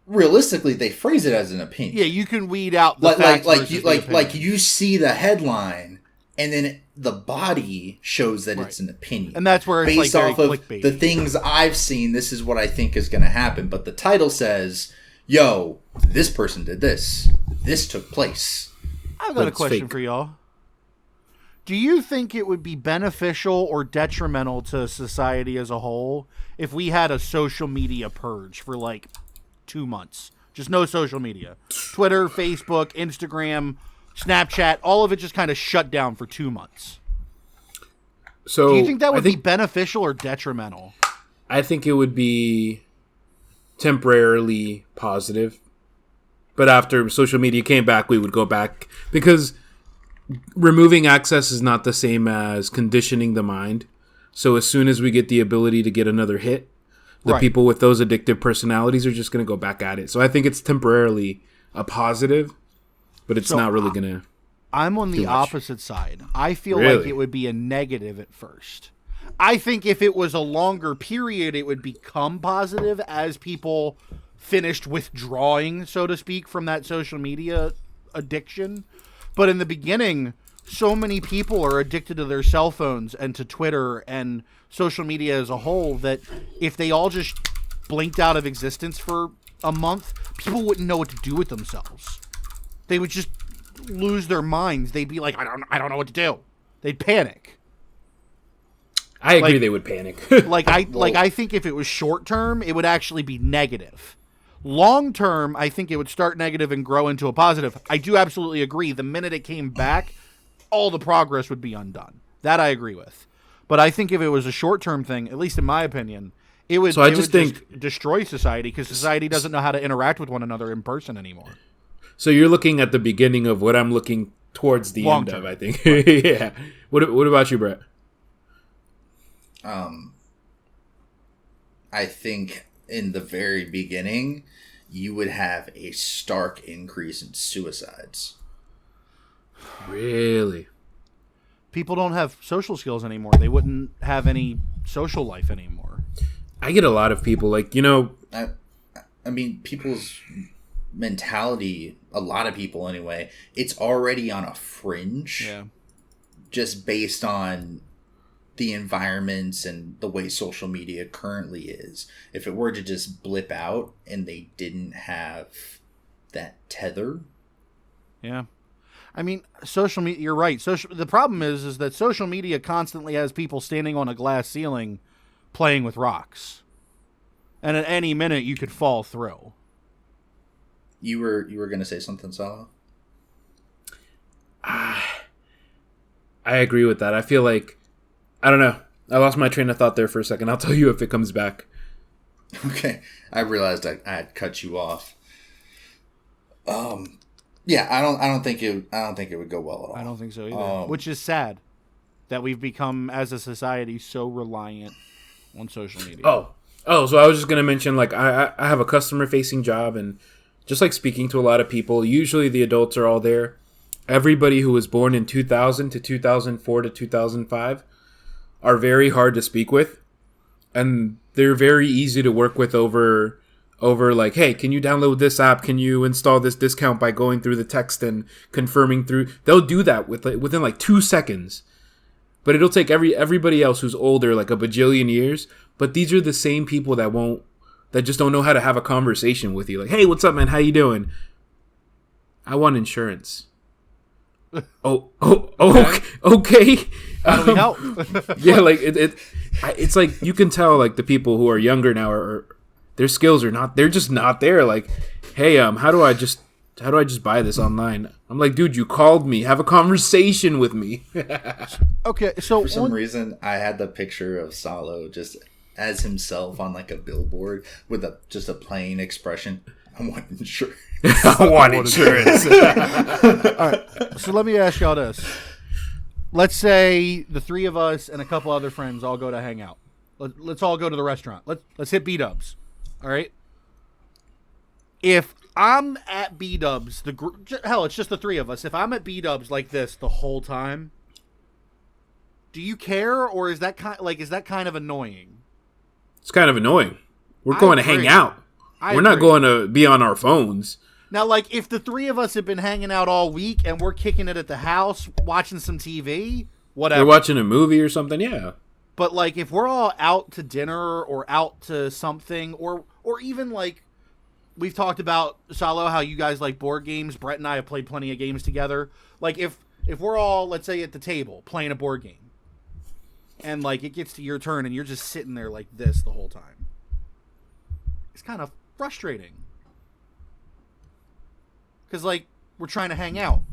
realistically, they phrase it as an opinion. Yeah, you can weed out the like you see the headline, and then the body shows that it's an opinion, and that's where it's based like off of clickbait. The things I've seen. This is what I think is going to happen, but the title says, "Yo, this person did this. This took place." I've got a question for y'all. Do you think it would be beneficial or detrimental to society as a whole if we had a social media purge for like 2 months? Just no social media. Twitter, Facebook, Instagram, Snapchat, all of it just kind of shut down for 2 months. So do you think that would be beneficial or detrimental? I think it would be temporarily positive. But after social media came back, we would go back. Because removing access is not the same as conditioning the mind. So as soon as we get the ability to get another hit, the people with those addictive personalities are just going to go back at it. So I think it's temporarily a positive, but it's not really going to. I'm on the opposite side. I feel like it would be a negative at first. I think if it was a longer period, it would become positive as people finished withdrawing, so to speak, from that social media addiction. But in the beginning, so many people are addicted to their cell phones and to Twitter and social media as a whole that if they all just blinked out of existence for a month, people wouldn't know what to do with themselves. They would just lose their minds. They'd be like, I don't know what to do. They'd panic. I agree, they would panic. I think if it was short term, it would actually be negative. Long term, I think it would start negative and grow into a positive. I do absolutely agree. The minute it came back, all the progress would be undone. That I agree with. But I think if it was a short term thing, at least in my opinion, it would, just destroy society because society doesn't know how to interact with one another in person anymore. So you're looking at the beginning of what I'm looking towards the end of, I think. Yeah. What about you, Brett? I think in the very beginning, you would have a stark increase in suicides. Really? People don't have social skills anymore. They wouldn't have any social life anymore. I get a lot of people like, I mean, people's mentality, a lot of people anyway, it's already on a fringe. Yeah. Just based on the environments and the way social media currently is. If it were to just blip out and they didn't have that tether. Yeah. I mean, social media, you're right. The problem is that social media constantly has people standing on a glass ceiling playing with rocks. And at any minute you could fall through. You were going to say something, Salo? I agree with that. I feel like, I don't know. I lost my train of thought there for a second. I'll tell you if it comes back. Okay. I realized I had cut you off. Yeah, I don't think it would go well at all. I don't think so either. Which is sad that we've become as a society so reliant on social media. So I was just going to mention, like, I have a customer facing job, and just like speaking to a lot of people, usually the adults are all there. Everybody who was born in 2000 to 2004 to 2005 are very hard to speak with, and they're very easy to work with over like, hey, can you download this app? Can you install this discount by going through the text and confirming through? They'll do that within like 2 seconds. But it'll take everybody else who's older like a bajillion years. But these are the same people that just don't know how to have a conversation with you. Like, hey, what's up, man? How you doing? I want insurance. Okay. How do we help? Yeah, like it's like you can tell like the people who are younger now are their skills are not. They're just not there. Like, hey, how do I just buy this online? I'm like, dude, you called me. Have a conversation with me. Okay, so for some reason, I had the picture of Salo just as himself on like a billboard with just a plain expression. I want insurance. I want insurance. All right, so let me ask y'all this. Let's say the three of us and a couple other friends all go to hang out. Let's all go to the restaurant. Let's hit B-Dubs. All right? If I'm at B-Dubs, hell, it's just the three of us. If I'm at B-Dubs like this the whole time, do you care, or is that kind of annoying? It's kind of annoying. We're going to hang out. We're not going to be on our phones. Now, like, if the three of us have been hanging out all week and we're kicking it at the house, watching some TV, whatever. We're watching a movie or something, yeah. But, like, if we're all out to dinner or out to something, or even, like, we've talked about, Salo, how you guys like board games. Brett and I have played plenty of games together. Like, if we're all, let's say, at the table playing a board game, and, like, it gets to your turn and you're just sitting there like this the whole time, it's kind of frustrating. Because, like, we're trying to hang out.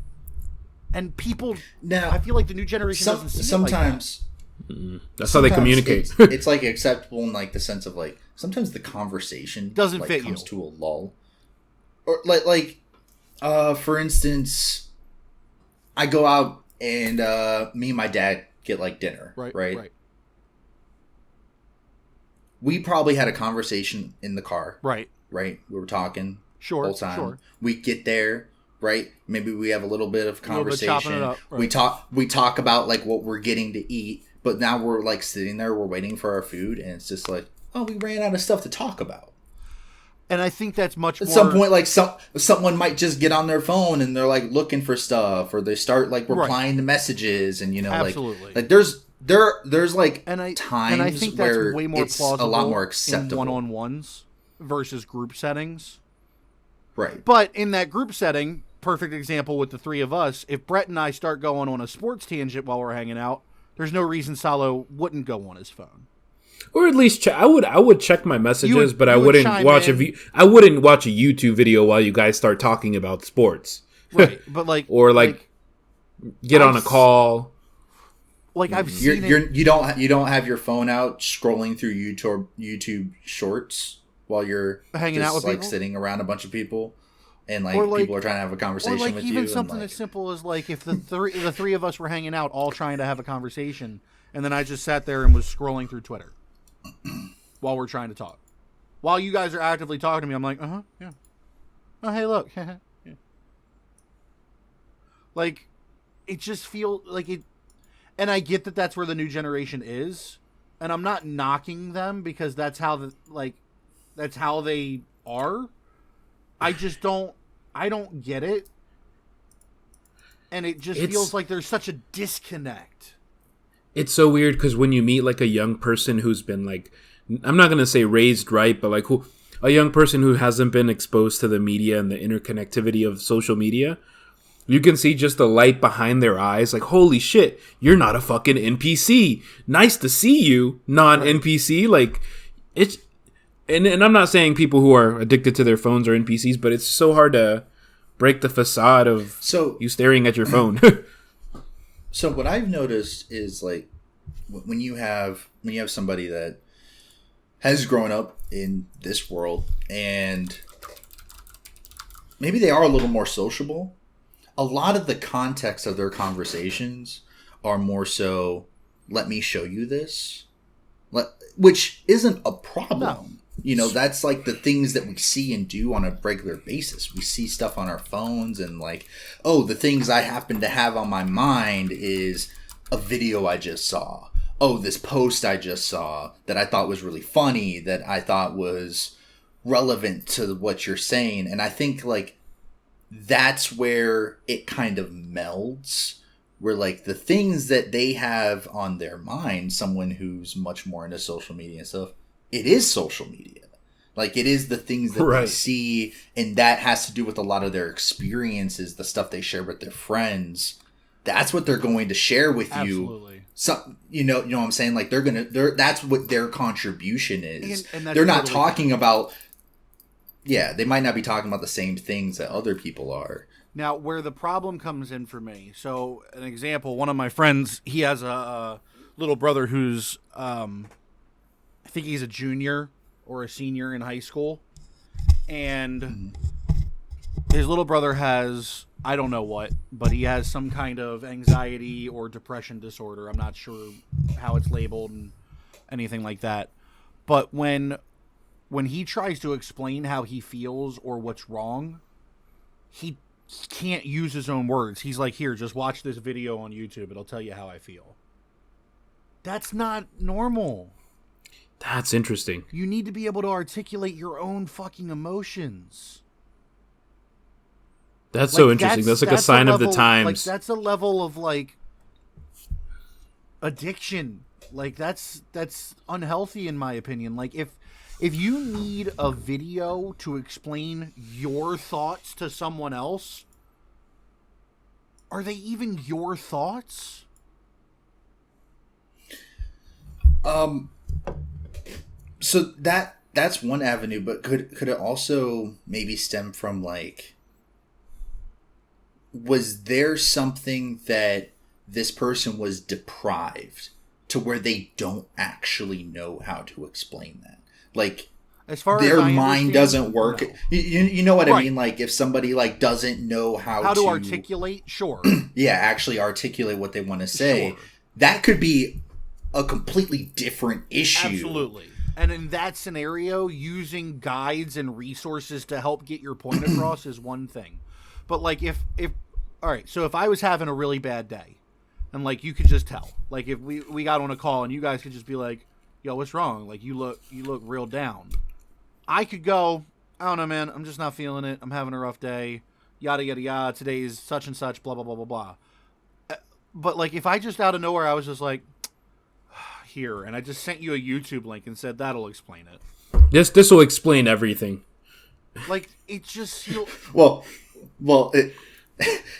And people, now, I feel like the new generation doesn't see sometimes. It like that. That's how they communicate. It's like acceptable in like the sense of like sometimes the conversation doesn't like, fit comes you to a lull, or for instance, I go out and me and my dad get like dinner, right. We probably had a conversation in the car, right. We were talking whole time. Sure. We get there. Right, maybe we have a little bit of conversation. It up, right. We talk about like what we're getting to eat, but now we're like sitting there, we're waiting for our food, and it's just like, oh, we ran out of stuff to talk about. And I think that's much at more... some point, like someone might just get on their phone and they're like looking for stuff, or they start like replying to messages, and absolutely. like there's like times and I think that's where way more it's plausible a lot more acceptable in one-on-ones versus group settings. Right. But in that group setting, perfect example with the three of us, if Brett and I start going on a sports tangent while we're hanging out, there's no reason Salo wouldn't go on his phone. Or at least I would check my messages, but I wouldn't watch I wouldn't watch a YouTube video while you guys start talking about sports. Right. But like or like get on a call. Like I've seen you don't have your phone out scrolling through YouTube shorts while you're hanging out with like people? Sitting around a bunch of people, and like or people are trying to have a conversation or like with even you. Something as simple as like if the three of us were hanging out, all trying to have a conversation, and then I just sat there and was scrolling through Twitter while we're trying to talk. While you guys are actively talking to me, I'm like, yeah. Oh, hey, look. Yeah. Like, it just feels like it. And I get that that's where the new generation is, and I'm not knocking them because that's how that's how they are. I just don't get it. And it just feels like there's such a disconnect. It's so weird because when you meet like a young person who's been like, I'm not going to say raised right, but like a young person who hasn't been exposed to the media and the interconnectivity of social media, you can see just the light behind their eyes. Like, holy shit, you're not a fucking NPC. Nice to see you, non-NPC. Like, it's... And I'm not saying people who are addicted to their phones are NPCs, but it's so hard to break the facade of you staring at your phone. So what I've noticed is like when you have somebody that has grown up in this world and maybe they are a little more sociable, a lot of the context of their conversations are more so, let me show you this, which isn't a problem. No. You know, that's like the things that we see and do on a regular basis. We see stuff on our phones and like, oh, the things I happen to have on my mind is a video I just saw. Oh, this post I just saw that I thought was really funny, that I thought was relevant to what you're saying. And I think like that's where it kind of melds, where like the things that they have on their mind, someone who's much more into social media and stuff, it is social media. Like, it is the things that they see, and that has to do with a lot of their experiences, the stuff they share with their friends. That's what they're going to share with you. So, you know what I'm saying? Like, that's what their contribution is. And they're not talking about, they might not be talking about the same things that other people are. Now, where the problem comes in for me, so an example, one of my friends, he has a little brother who's, I think he's a junior or a senior in high school, and his little brother has, I don't know what, but he has some kind of anxiety or depression disorder. I'm not sure how it's labeled and anything like that. But when he tries to explain how he feels or what's wrong, he can't use his own words. He's like, here, just watch this video on YouTube. It'll tell you how I feel. That's not normal. That's interesting. You need to be able to articulate your own fucking emotions. That's so interesting. That's like a sign of the times. Like, that's a level of, like, addiction. Like, that's unhealthy in my opinion. Like, if you need a video to explain your thoughts to someone else, are they even your thoughts? So that's one avenue, but could it also maybe stem from, like, was there something that this person was deprived to where they don't actually know how to explain that? Like, as far their as mind doesn't work. No. You know what Right. I mean? Like, if somebody, like, doesn't know how to articulate, sure. Yeah, actually articulate what they want to say. Sure. That could be a completely different issue. Absolutely. And in that scenario, using guides and resources to help get your point across is one thing. But, like, if all right, so if I was having a really bad day, and, like, you could just tell, like, if we got on a call and you guys could just be like, yo, what's wrong? Like, you look real down. I could go, I don't know, man, I'm just not feeling it. I'm having a rough day. Yada, yada, yada. Today is such and such, blah, blah, blah, blah, blah. But, like, if I just out of nowhere, I was just like, here, and I just sent you a YouTube link and said, that'll explain it. This will explain everything. Like, it's just... Well,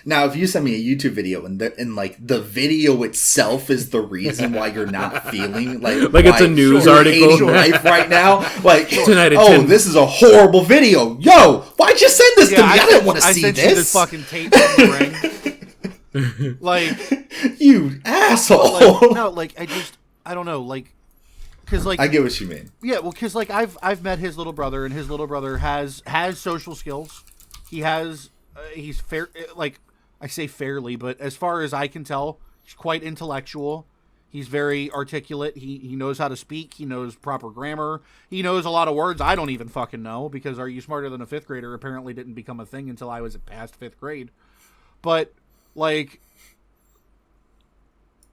now, if you send me a YouTube video and like the video itself is the reason why you're not feeling like it's a news article hating life right now, like, Tonight at oh, 10. this is a horrible video. Yo, why'd you send this to me? I didn't want to see sent this. You this fucking tape from the ring. Like, you asshole. Like, no, like, I don't know, like, because, like, I get what you mean. Yeah, well, because, like, I've met his little brother, and his little brother has social skills. He has. He's fair, like, I say fairly, but as far as I can tell, he's quite intellectual. He's very articulate. He knows how to speak. He knows proper grammar. He knows a lot of words I don't even fucking know, because Are You Smarter Than a Fifth Grader apparently didn't become a thing until I was past fifth grade. But, like,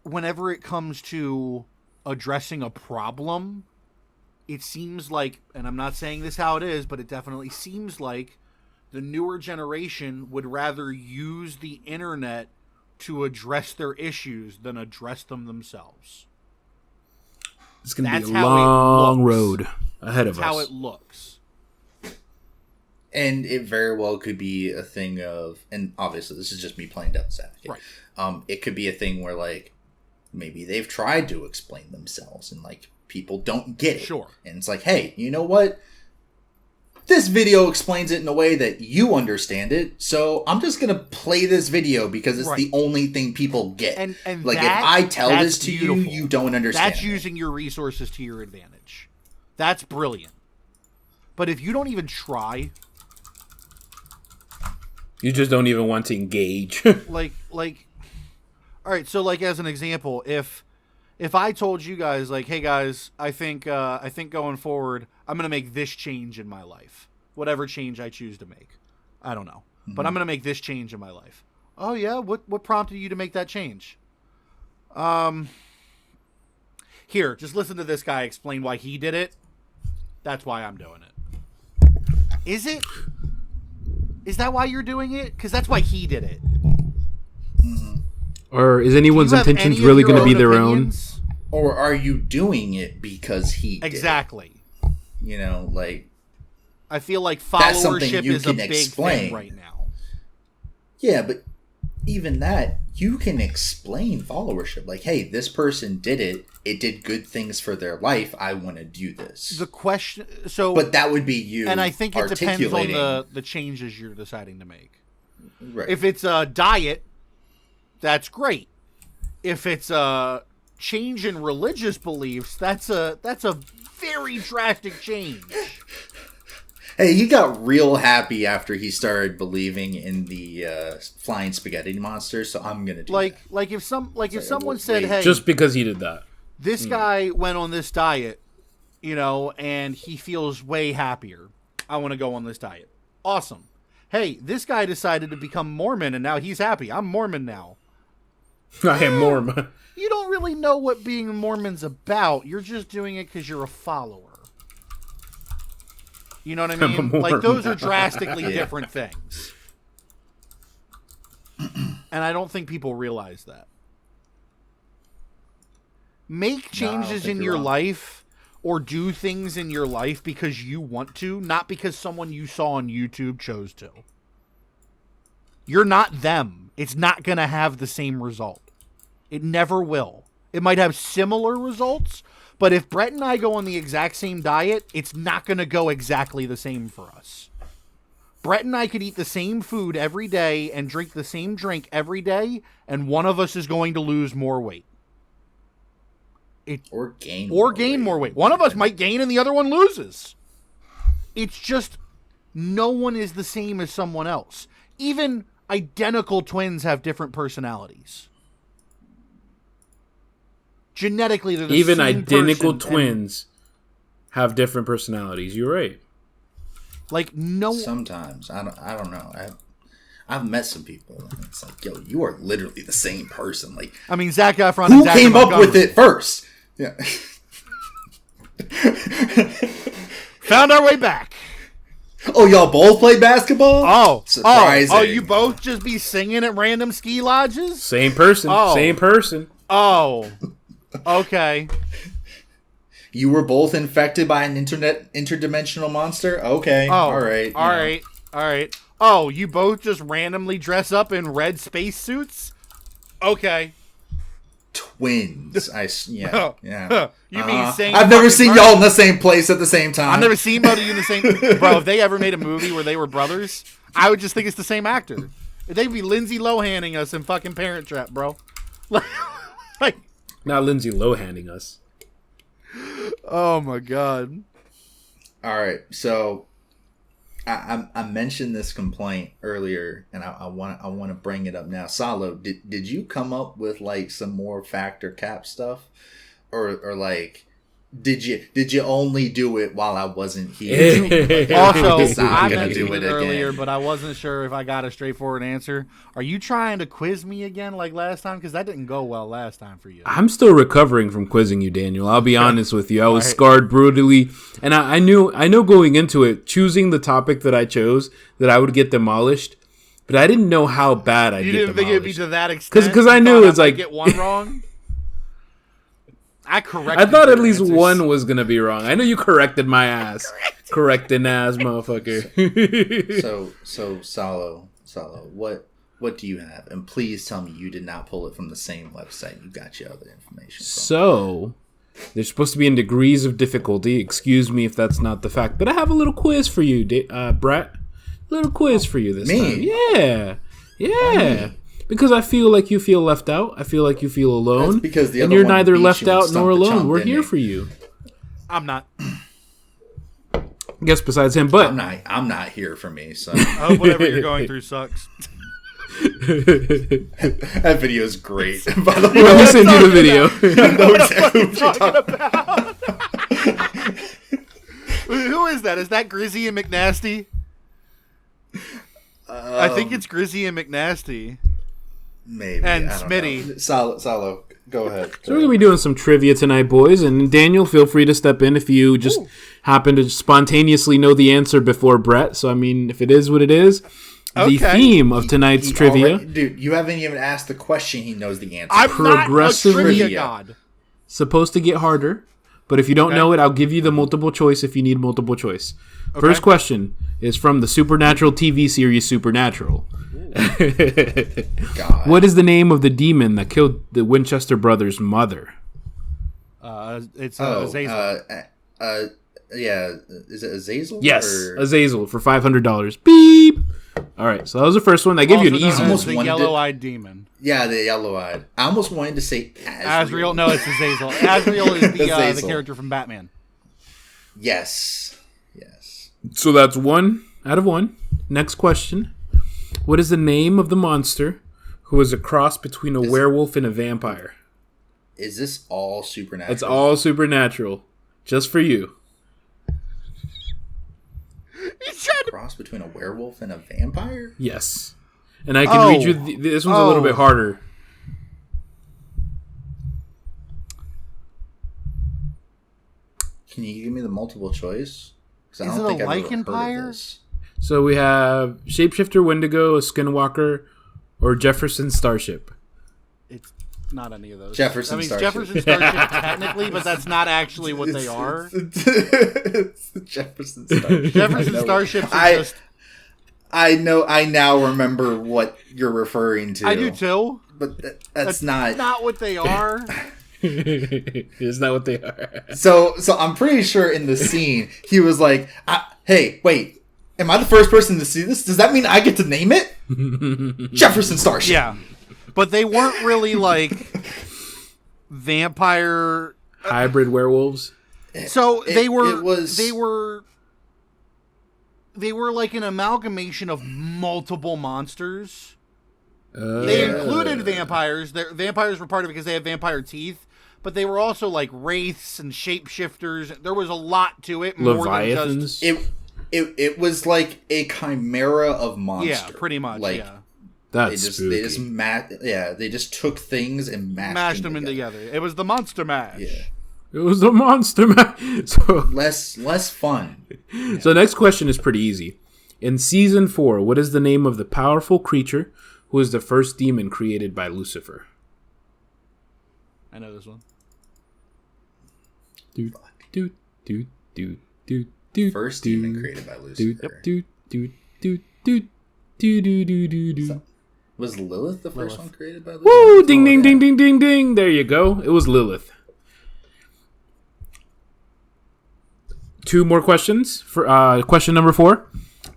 whenever it comes to addressing a problem, it seems like, and I'm not saying this how it is, but it definitely seems like the newer generation would rather use the internet to address their issues than address them themselves. It's going to be a long road ahead of us. That's how it looks. And it very well could be a thing of, and obviously this is just me playing devil's advocate. Right. It could be a thing where, like, maybe they've tried to explain themselves and, like, people don't get it. Sure. And it's like, hey, you know what? This video explains it in a way that you understand it, so I'm just going to play this video because it's the only thing people get. And like, that, if I tell this to beautiful. you don't understand. That's using your resources to your advantage. That's brilliant. But if you don't even try... You just don't even want to engage. like, all right, so, like, as an example, if I told you guys, like, hey guys, I think going forward, I'm going to make this change in my life. Whatever change I choose to make. I don't know. Mm-hmm. But I'm going to make this change in my life. Oh yeah? What prompted you to make that change? Here, just listen to this guy explain why he did it. That's why I'm doing it. Is it? Is that why you're doing it? Because that's why he did it. Mm-hmm. Or is anyone's intentions really going to be their opinions? Own? Or are you doing it because he did? Exactly. You know, like... I feel like followership is a big thing right now. Yeah, but even that, you can explain followership. Like, hey, this person did it. It did good things for their life. I want to do this. The question... So, but that would be you. And I think it depends on the changes you're deciding to make. Right. If it's a diet, that's great. If it's a change in religious beliefs, that's a very drastic change. Hey, he got real happy after he started believing in the flying spaghetti monster, so I'm gonna do that. Like if someone said, "Hey," just because he did that, this guy went on this diet, you know, and he feels way happier. I want to go on this diet. Awesome. Hey, this guy decided to become Mormon, and now he's happy. I'm Mormon now. I am Mormon. You don't really know what being a Mormon's about. You're just doing it because you're a follower. You know what I mean? Like, those are drastically different things. And I don't think people realize that. Make changes in your life or do things in your life because you want to, not because someone you saw on YouTube chose to. You're not them. It's not going to have the same result. It never will. It might have similar results, but if Brett and I go on the exact same diet, it's not going to go exactly the same for us. Brett and I could eat the same food every day and drink the same drink every day, and one of us is going to lose more weight. Or gain more weight. One of us might gain and the other one loses. It's just no one is the same as someone else. Even identical twins have different personalities. Genetically, they're the Even same identical person, twins have different personalities. You're right. Like, no. Sometimes I don't know. I've met some people. And it's like, yo, you are literally the same person. Like, I mean, Zac Efron. Who and Zach came up Montgomery. with it first? Yeah. Found our way back. Oh, y'all both play basketball? Oh, surprising. Oh, you both just be singing at random ski lodges? Same person. Oh. Same person. Oh, okay. You were both infected by an interdimensional monster? Okay. Oh, all right. All right. Oh, you both just randomly dress up in red spacesuits? Okay. Twins. Yeah. You mean same? I've never fucking seen person? y'all in the same place at the same time. I've never seen both of you in the same. Bro, if they ever made a movie where they were brothers, I would just think it's the same actor. They'd be Lindsay Lohaning us in fucking Parent Trap, bro. Like, Not Lindsay Lohaning us. oh my god. All right. So I mentioned this complaint earlier, and I want to bring it up now. Salo, did you come up with like some more factor cap stuff, or like did you only do it while I wasn't here? Also, I'm I gonna mentioned do it it earlier, again. but I wasn't sure if I got a straightforward answer. Are you trying to quiz me again like last time? Because that didn't go well last time for you. I'm still recovering from quizzing you, Daniel. I'll be honest with you. I was Right. scarred brutally, and I knew going into it, choosing the topic that I chose, that I would get demolished. But I didn't know how bad I'd You get didn't think it'd be demolished. to that extent? 'Cause I You knew thought it's I might like- get one wrong. I corrected. I thought at your least answers. one was gonna be wrong. I know you corrected my ass. Correcting ass, motherfucker. So Salo, what do you have? And please tell me you did not pull it from the same website you got your other information from. So, they're supposed to be in degrees of difficulty. Excuse me if that's not the fact. But I have a little quiz for you, Brett. A little quiz for you this time. Yeah. Because I feel like you feel left out. I feel like you feel alone. That's because the and other you're one neither beat left you and out stumped nor the alone. chump, We're didn't here he? for you. I'm not. I guess besides him, but I'm not here for me. So Whatever you're going through sucks. that video is great. By the way, let me send you the video. I know exactly what you're talking about. Who is that? Is that Grizzy and McNasty? I think it's Grizzy and McNasty. Maybe And I don't Smitty. know. Salo, go ahead. So we're going to be doing some trivia tonight, boys. And Daniel, feel free to step in if you just happen to spontaneously know the answer before Brett. So, I mean, if it is what it is, the Okay. theme of tonight's He trivia, already- dude, you haven't even asked the question. He knows the answer. I'm Progressive not a trivia trivia. god. supposed to get harder. But if you don't know it, I'll give you the multiple choice if you need multiple choice. First question is from the Supernatural TV series Supernatural. God. What is the name of the demon that killed the Winchester brothers' mother? It's Oh, Azazel. yeah. Is it Azazel? Yes, Or- Azazel for $500. Beep. All right, so that was the first one. I gave you an Also known easy as almost the wanted to- yellow-eyed demon. Yeah, the yellow-eyed. I almost wanted to say Azrael. No, it's Azazel. Azrael is the Azazel. character from Batman. Yes. So that's 1 out of 1. Next question. What is the name of the monster who is a cross between a werewolf and a vampire? Is this all supernatural? It's all supernatural. Just for you. cross between a werewolf and a vampire? Yes. And I can read you... this one's a little bit harder. Can you give me the multiple choice? Because I Is don't it think a I've ever heard Lycanpire? of this. So we have Shapeshifter, Wendigo, a Skinwalker, or Jefferson Starship. It's not any of those. Jefferson Starship. Jefferson Starship technically, but that's not actually what they are. It's the Jefferson Starship. Jefferson Starships are just... I know. I now remember what you're referring to. I do too. But that's not what they are. It's not what they are. So I'm pretty sure in the scene he was like, "Hey, wait, am I the first person to see this? Does that mean I get to name it?" Jefferson Starship. Yeah, but they weren't really like vampire hybrid werewolves. So they were like an amalgamation of multiple monsters. They included vampires. Vampires were part of it because they have vampire teeth. But they were also like wraiths and shapeshifters. There was a lot to it. Leviathans. More than just... It was like a chimera of monsters. Yeah, pretty much. That's spooky. spooky. They just took things and mashed them together. It was the monster mash. Yeah. It was a monster man. So less fun. Yeah. So the next question is pretty easy. In season 4, what is the name of the powerful creature who is the first demon created by Lucifer? I know this one. First demon created by Lucifer. Was Lilith the first one created by Lucifer? Woo! Ding, ding, ding, ding, ding, ding. There you go. It was Lilith. 2 more questions. For question number 4.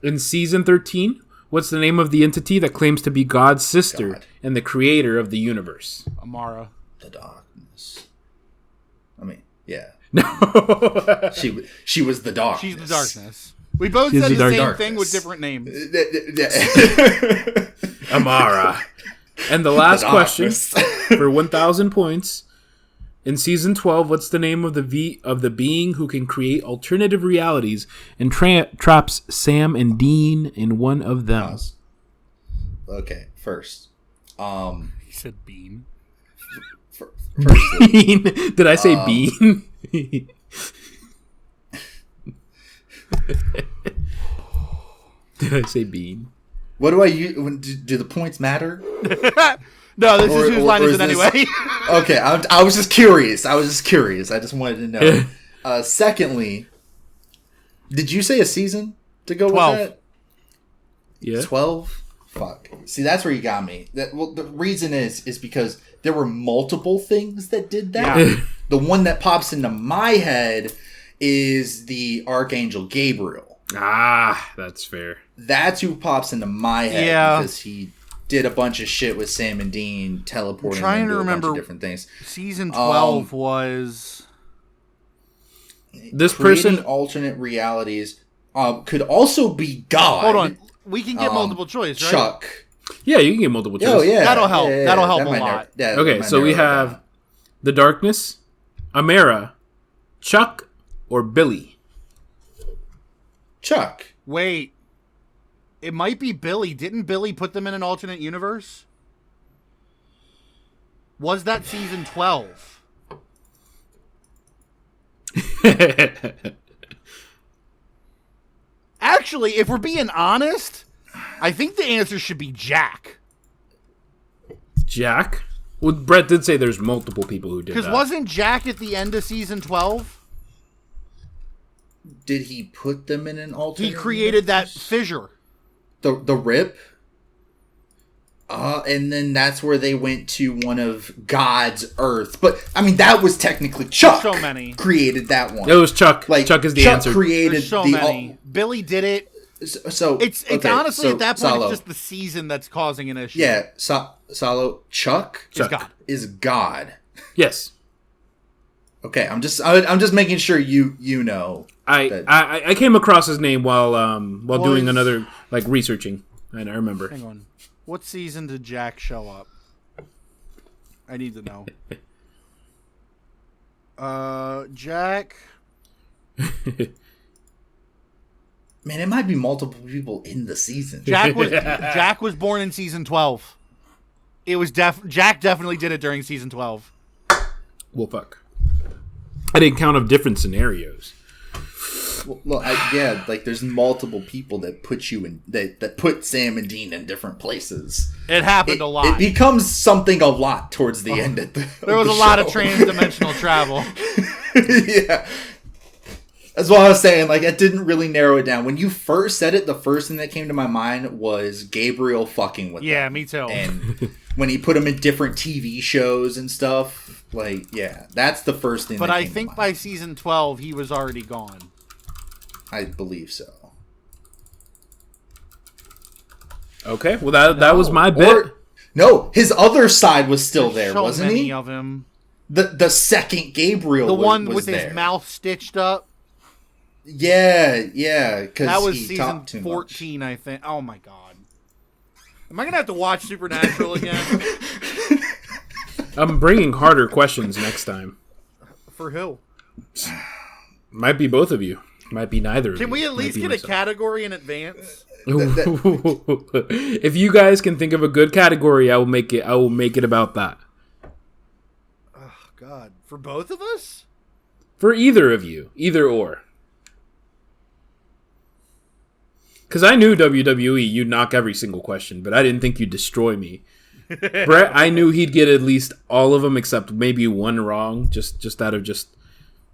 In season 13, what's the name of the entity that claims to be God's sister and the creator of the universe? Amara. The darkness. I mean, yeah. No. she was the darkness. She's the darkness. We both said the same thing with different names. Amara. And the last question for 1,000 points. In season 12, what's the name of the being who can create alternative realities and traps Sam and Dean in one of them? Okay, first. He said Bean. Bean? Did I say Bean? Did I say Bean? What do I use? Do the points matter? No, this is whose line is it anyway? Okay, I was just curious. I just wanted to know. Secondly, did you say a season to go 12. with that? Yeah. 12? Fuck. See, that's where you got me. The reason is because there were multiple things that did that. Yeah. The one that pops into my head is the Archangel Gabriel. Ah, that's fair. That's who pops into my head because he did a bunch of shit with Sam and Dean, teleporting them to a bunch of different things. Season 12 was... This person... alternate realities could also be God. Hold on. We can get multiple choice, right? Chuck. Yeah, you can get multiple choice. Oh, yeah. That'll help. Yeah, That'll help a lot. Okay, so we have the Darkness, Amara, Chuck, or Billy. Chuck. Wait. It might be Billy. Didn't Billy put them in an alternate universe? Was that season 12? Actually, if we're being honest, I think the answer should be Jack. Jack? Well, Brett did say there's multiple people who did that. Because wasn't Jack at the end of season 12? Did he put them in an alternate He created universe? that fissure. The rip? And then that's where they went to one of God's Earth. But, I mean, that was technically Chuck. So many. Created that one. It was Chuck. Like, Chuck is the answer. Created There's so many. Billy did it. So it's okay, honestly so at that point Salo. it's just the season that's causing an issue. Yeah, Salo. Chuck is God. Yes. Okay, I'm just making sure you know. I came across his name while doing another researching, and I remember. Hang on, what season did Jack show up? I need to know. Jack. Man, it might be multiple people in the season. Jack was born in season 12. It was Jack definitely did it during season 12. Well, fuck. I didn't count of different scenarios. Well, look, like there's multiple people that put you in that put Sam and Dean in different places. It happened a lot. It becomes something a lot towards the end. There was a lot of trans-dimensional travel. Yeah. That's what I was saying. Like, it didn't really narrow it down. When you first said it, the first thing that came to my mind was Gabriel fucking with them. Yeah, me too. And when he put them in different TV shows and stuff, like, yeah, that's the first thing. But that I came think to by mind. season 12, he was already gone. I believe so. Okay, well that was my bet. No, his other side was still there, so wasn't many he? of him. The second Gabriel, The one was with there. his mouth stitched up. Yeah. Because That was he season talked too 14, I think. Oh my god. Am I gonna have to watch Supernatural again? I'm bringing harder questions next time. For who? Might be both of you. Might be neither of you. Can we at least get a category in advance? If you guys can think of a good category, I will make it about that. Oh god. For both of us? For either of you. Either or. Because I knew WWE, you'd knock every single question, but I didn't think you'd destroy me. Brett, I knew he'd get at least all of them except maybe one wrong, just out of just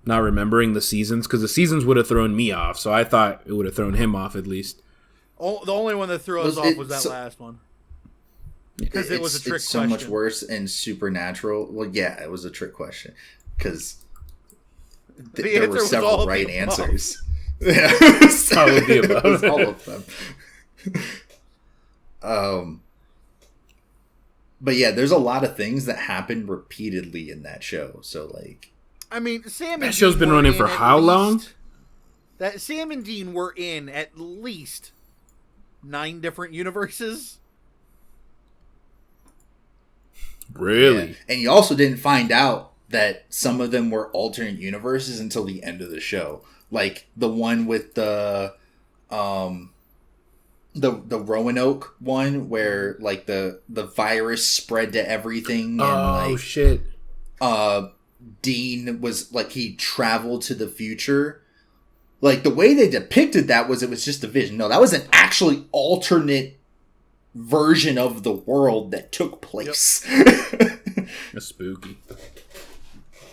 not remembering the seasons, because the seasons would have thrown me off, so I thought it would have thrown him off at least. The only one that threw us off was that last one. Because it was a trick it's question. so much worse in Supernatural. Well, yeah, it was a trick question. Because there were several right answers. Yeah, Probably above. It was all of them. But yeah, there's a lot of things that happen repeatedly in that show. So like, I mean, Sam and that show's Dean been were running in for at how long? least- That Sam and Dean were in at least 9 different universes. Really? yeah. And you also didn't find out that some of them were alternate universes until the end of the show. Like the one with the Roanoke one, where like the virus spread to everything. And, shit! Dean was like, he traveled to the future. Like the way they depicted that was it was just a vision. No, that was an actually alternate version of the world that took place. Yep. That's spooky.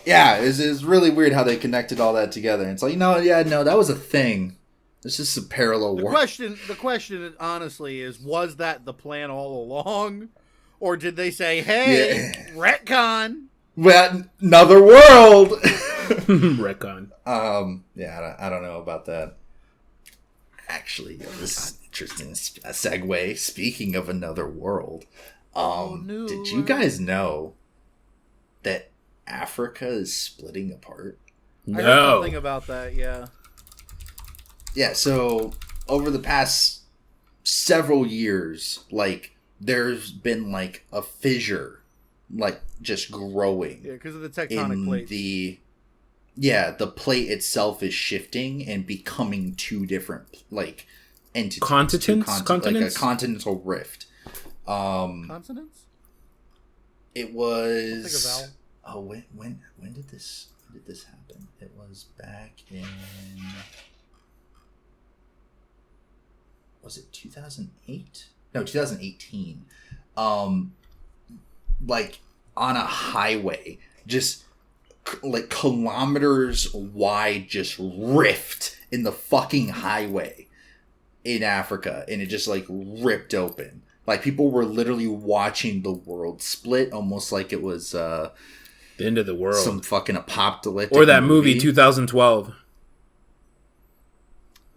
Yeah, it's really weird how they connected all that together. It's like, that was a thing. It's just a parallel world. The question, honestly, is: was that the plan all along, or did they say, "Hey, retcon"? Well, another world. Retcon. I don't know about that. Actually, this is an interesting segue. Speaking of another world, did you guys know that Africa is splitting apart? I heard something about that, yeah. Yeah, so over the past several years, like, there's been, like, a fissure, like, just growing. Yeah, because of the tectonic plates. The plate itself is shifting and becoming two different, like, entities. Continents? Like a continental rift. Consonants? It was... Think of vowel. Oh, when did this happen? It was back in... Was it 2008? No, 2018. Like on a highway, just like kilometers wide, just rift in the fucking highway in Africa, and it just like ripped open. Like people were literally watching the world split, almost like it was the end of the world, some fucking apocalyptic, or that movie 2012. The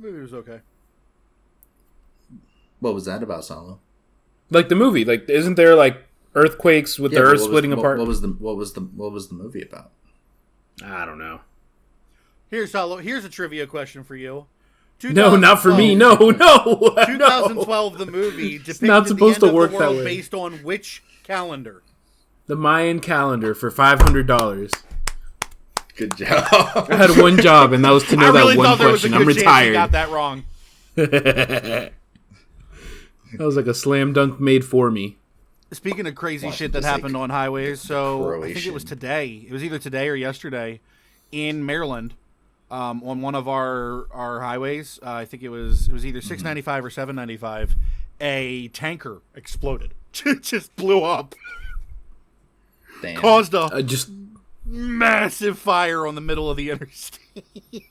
movie was okay. What was that about, Salo? Like the movie, like isn't there like earthquakes with the earth splitting apart? What was the movie about? I don't know. Here's a trivia question for you. No, not for me. No. 2012, the movie depicted not supposed the to end work of the world that way. based on which calendar? The Mayan calendar for $500. Good job. I had one job, and that was to know that one question. I'm retired. You got that wrong. That was like a slam dunk made for me. Speaking of crazy shit that happened on highways, so I think it was today. It was either today or yesterday. in Maryland, on one of our highways. I think it was either 695 or 795. A tanker exploded. Just blew up. Damn. Caused a Just massive fire on the middle of the interstate.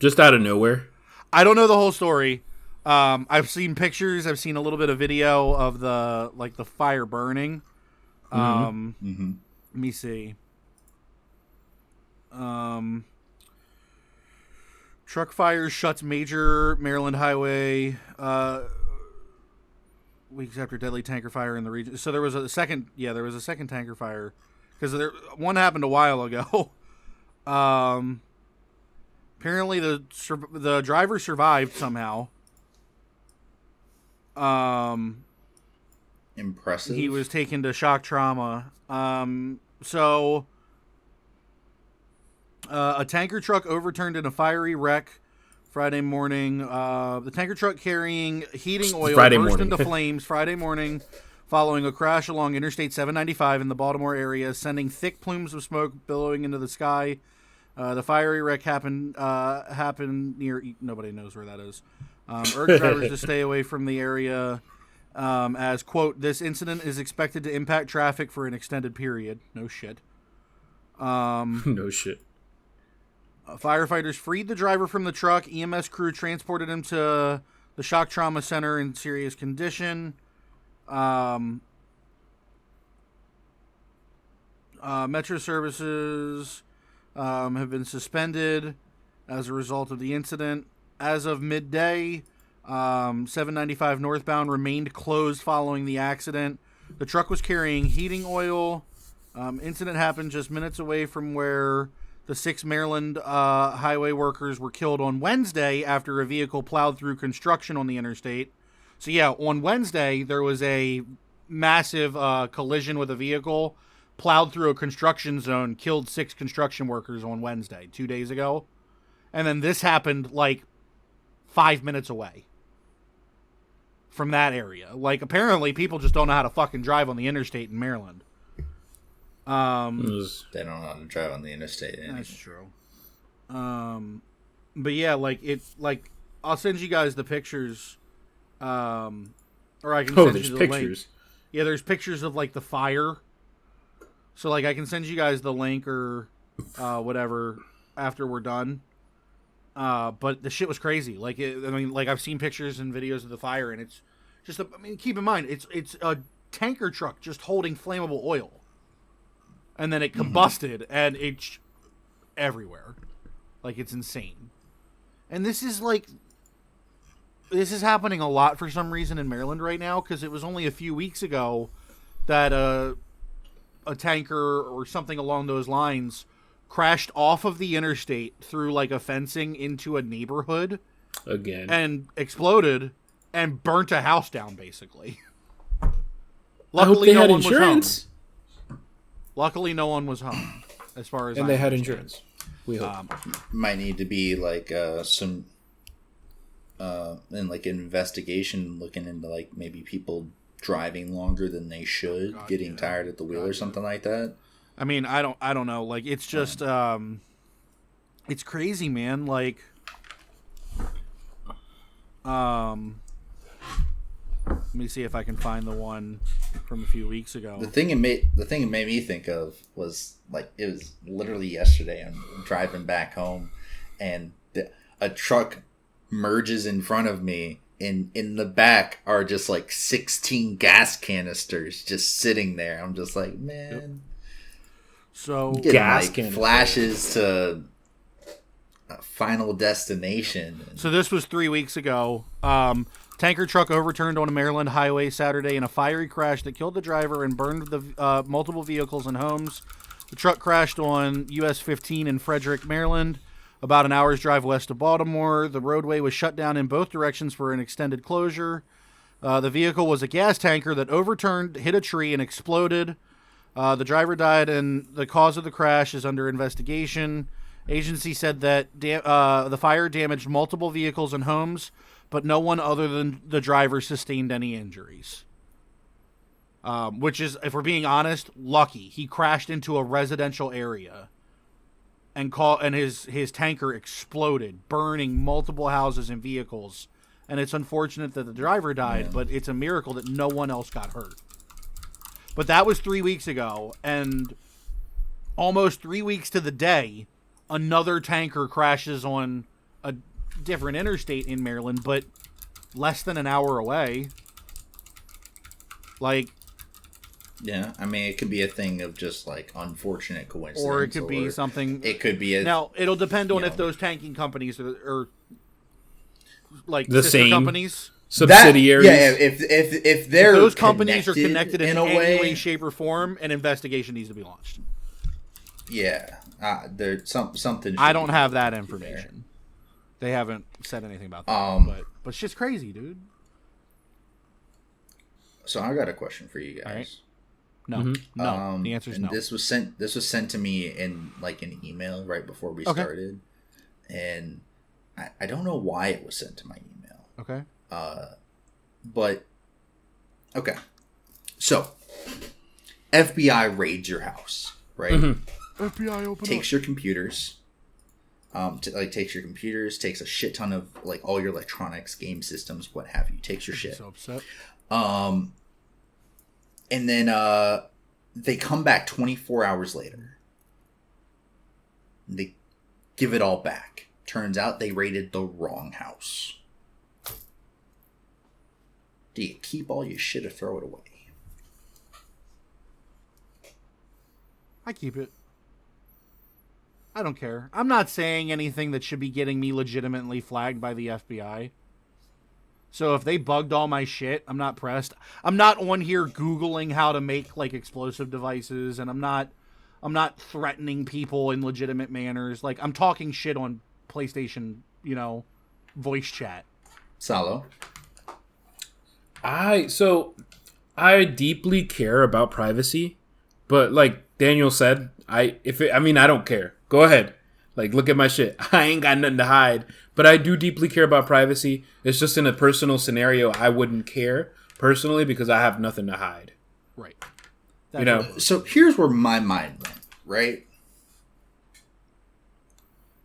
Just out of nowhere. I don't know the whole story. I've seen pictures. I've seen a little bit of video of the fire burning. Let me see. Truck fires shuts major Maryland highway weeks after deadly tanker fire in the region. So there was a second tanker fire because one happened a while ago. Apparently the driver survived somehow. Impressive. He was taken to shock trauma. So a tanker truck overturned in a fiery wreck Friday morning. The tanker truck carrying heating oil burst into flames Friday morning following a crash along Interstate 795 in the Baltimore area, sending thick plumes of smoke billowing into the sky. The fiery wreck happened near... Nobody knows where that is. Urged drivers to stay away from the area as, quote, this incident is expected to impact traffic for an extended period. No shit. No shit. Firefighters freed the driver from the truck. EMS crew transported him to the shock trauma center in serious condition. Metro services have been suspended as a result of the incident. As of midday, 795 northbound remained closed following the accident. The truck was carrying heating oil. Incident happened just minutes away from where the 6 Maryland highway workers were killed on Wednesday after a vehicle plowed through construction on the interstate. So yeah, on Wednesday, there was a massive collision with a vehicle, plowed through a construction zone, killed 6 construction workers on Wednesday, 2 days ago. And then this happened like 5 minutes away from that area. Like, apparently people just don't know how to fucking drive on the interstate in Maryland. They don't know how to drive on the interstate anymore. That's true. But yeah, I'll send you guys the pictures. Or I can send you the pictures. link. Yeah, there's pictures of like the fire. So like I can send you guys the link or whatever after we're done. But the shit was crazy. Like I've seen pictures and videos of the fire, and it's just keep in mind it's a tanker truck just holding flammable oil. And then it combusted, and it's everywhere. Like, it's insane. And this is happening a lot for some reason in Maryland right now, because it was only a few weeks ago that a tanker or something along those lines crashed off of the interstate through, like, a fencing into a neighborhood. Again. And exploded and burnt a house down, basically. Luckily, no one was home. Luckily, no one was home, as far as and they had insurance. We hope. Might need to be like some investigation looking into like maybe people driving longer than they should, getting tired at the wheel or something like that. I mean, I don't know. Like, it's just it's crazy, man. Like, let me see if I can find the one from a few weeks ago. The thing it made me think of was like it was literally yesterday. I'm driving back home, and a truck merges in front of me. In the back are just like 16 gas canisters just sitting there. I'm just like, man. Yep. So gas like flashes to Final Destination. So this was 3 weeks ago. Tanker truck overturned on a Maryland highway Saturday in a fiery crash that killed the driver and burned the multiple vehicles and homes. The truck crashed on US 15 in Frederick, Maryland, about an hour's drive west of Baltimore. The roadway was shut down in both directions for an extended closure. The vehicle was a gas tanker that overturned, hit a tree, and exploded. The driver died, and the cause of the crash is under investigation. Agency said that the fire damaged multiple vehicles and homes, but no one other than the driver sustained any injuries. Which is, if we're being honest, lucky. He crashed into a residential area. and his tanker exploded, burning multiple houses and vehicles. And it's unfortunate that the driver died, but it's a miracle that no one else got hurt. But that was 3 weeks ago, and almost 3 weeks to the day, another tanker crashes on a different interstate in Maryland, but less than an hour away. Like, yeah, I mean, it could be a thing of just like unfortunate coincidence, or it could be something. It could be now. It'll depend on if those tanking companies are like the sister same companies, subsidiaries. If they're if those companies are connected in any way, way, shape, or form, an investigation needs to be launched. Yeah, there's something. I don't have that information. They haven't said anything about that. But shit's crazy, dude. So I got a question for you guys. Right. No, no. The answer is no. This was sent to me in like an email right before we started, and I don't know why it was sent to my email. Okay. But okay. So FBI raids your house, right? Mm-hmm. FBI takes your computers. Takes your computers, takes a shit ton of like all your electronics, game systems, what have you. Takes your shit. So upset. And then they come back 24 hours later. They give it all back. Turns out they raided the wrong house. Do you keep all your shit or throw it away? I keep it. I don't care. I'm not saying anything that should be getting me legitimately flagged by the FBI. So if they bugged all my shit, I'm not pressed. I'm not on here Googling how to make like explosive devices, and I'm not threatening people in legitimate manners. Like, I'm talking shit on PlayStation, voice chat. Salo. I deeply care about privacy, but like Daniel said, I don't care. Go ahead. Like, look at my shit. I ain't got nothing to hide. But I do deeply care about privacy. It's just in a personal scenario, I wouldn't care personally because I have nothing to hide. Right. So here's where my mind went, right?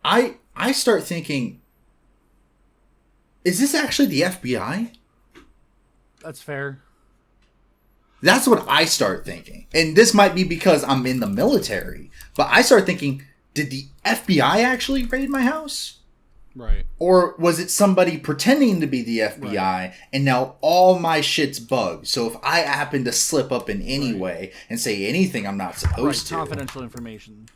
I start thinking, is this actually the FBI? That's fair. That's what I start thinking. And this might be because I'm in the military. But I start thinking, did the FBI actually raid my house? Right. Or was it somebody pretending to be the FBI and now all my shit's bugged? So if I happen to slip up in any way and say anything I'm not supposed to. Confidential information.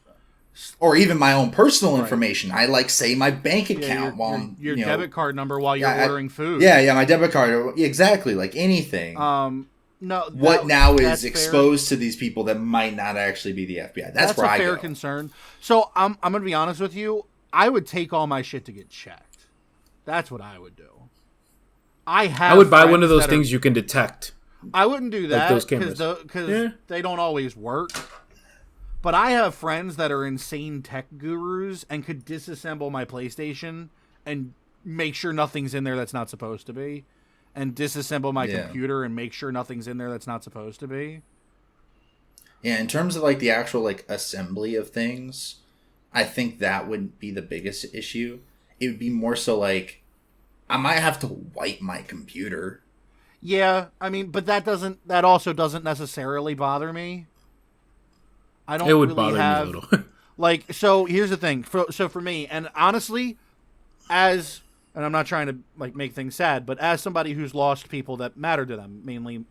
Or even my own personal information. I say my bank account while your debit card number while you're ordering food. Yeah, my debit card. Exactly, like anything. No. What now is exposed to these people that might not actually be the FBI? That's where I go. That's a fair concern. So I'm going to be honest with you. I would take all my shit to get checked. That's what I would do. I would buy one of those things you can detect. I wouldn't do that because they don't always work. But I have friends that are insane tech gurus and could disassemble my PlayStation and make sure nothing's in there that's not supposed to be. And disassemble my computer and make sure nothing's in there that's not supposed to be. Yeah, in terms of like the actual like assembly of things, I think that wouldn't be the biggest issue. It would be more so like I might have to wipe my computer. Yeah, I mean, but that also doesn't necessarily bother me. I don't. It would really bother me a little. Like, so here's the thing. So for me, and honestly, and I'm not trying to like make things sad, but as somebody who's lost people that matter to them, mainly,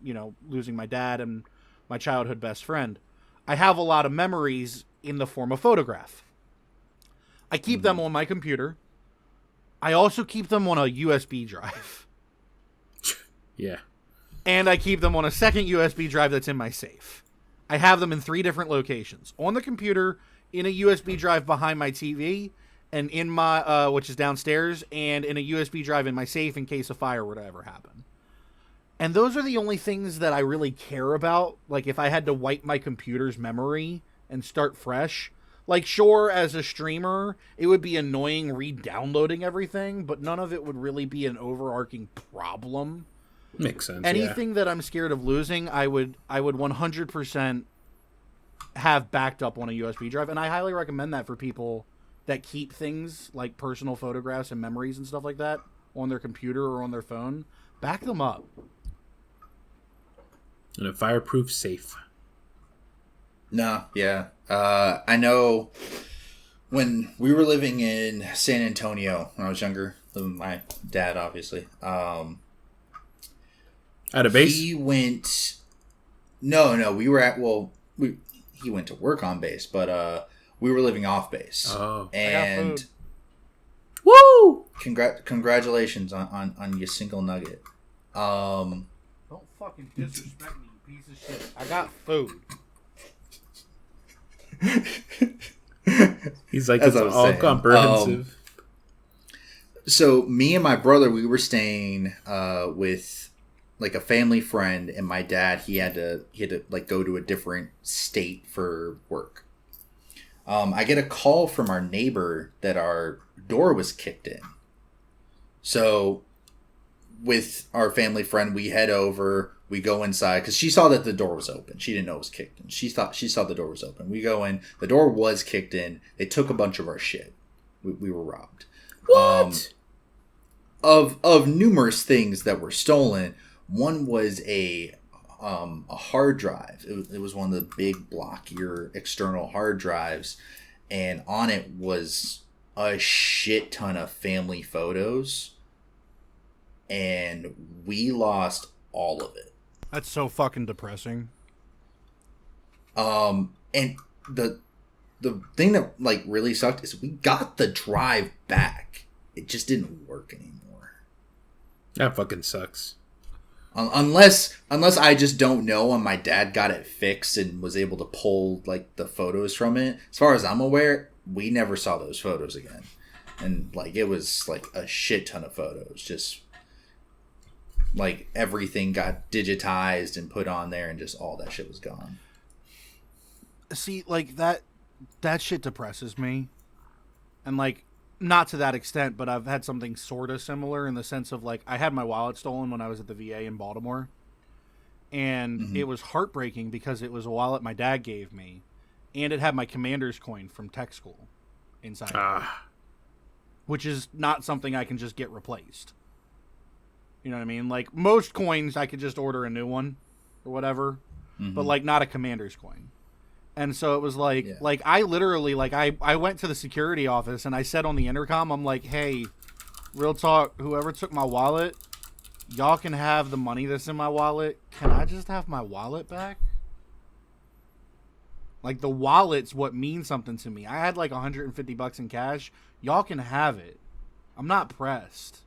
losing my dad and my childhood best friend, I have a lot of memories in the form of photograph. I keep them on my computer. I also keep them on a USB drive. Yeah. And I keep them on a second USB drive that's in my safe. I have them in 3 different locations. On the computer, in a USB drive behind my TV, and in my, which is downstairs, and in a USB drive in my safe in case a fire were to ever happen. And those are the only things that I really care about. Like, if I had to wipe my computer's memory and start fresh, like, sure, as a streamer, it would be annoying re-downloading everything, but none of it would really be an overarching problem. Makes sense. Anything that I'm scared of losing, I would 100% have backed up on a USB drive, and I highly recommend that for people that keep things like personal photographs and memories and stuff like that on their computer or on their phone, back them up. And a fireproof safe. No, yeah. I know when we were living in San Antonio when I was younger, living with my dad, obviously. At a base? He went... No, we were at... Well, he went to work on base, but we were living off base. Oh. And... Woo! Congratulations on your single nugget. Don't fucking disrespect me, you piece of shit. I got food. He's like, it's all comprehensive. So me and my brother, we were staying with like a family friend, and my dad, he had to like go to a different state for work. I get a call from our neighbor that our door was kicked in. So with our family friend, we head over, we go inside because she saw that the door was open. She didn't know it was kicked in. She saw the door was open. We go in, the door was kicked in. They took a bunch of our shit. We were robbed. What? Of numerous things that were stolen. One was a hard drive. It was one of the big blockier external hard drives, and on it was a shit ton of family photos, and we lost all of it. That's so fucking depressing. And the thing that like really sucked is we got the drive back. It just didn't work anymore. That fucking sucks. Unless I just don't know and my dad got it fixed and was able to pull like the photos from it. As far as I'm aware, we never saw those photos again. And like it was like a shit ton of photos. Just like everything got digitized and put on there and just all that shit was gone. See, like that shit depresses me. And like not to that extent, but I've had something sort of similar in the sense of like I had my wallet stolen when I was at the VA in Baltimore, and it was heartbreaking because it was a wallet my dad gave me, and it had my commander's coin from tech school inside of it, which is not something I can just get replaced. You know what I mean? Like most coins I could just order a new one or whatever, but like not a commander's coin. And so it was like, like I literally, like I went to the security office and I said on the intercom, I'm like, hey, real talk, whoever took my wallet, y'all can have the money that's in my wallet. Can I just have my wallet back? Like the wallet's what means something to me. I had like $150 in cash. Y'all can have it. I'm not pressed.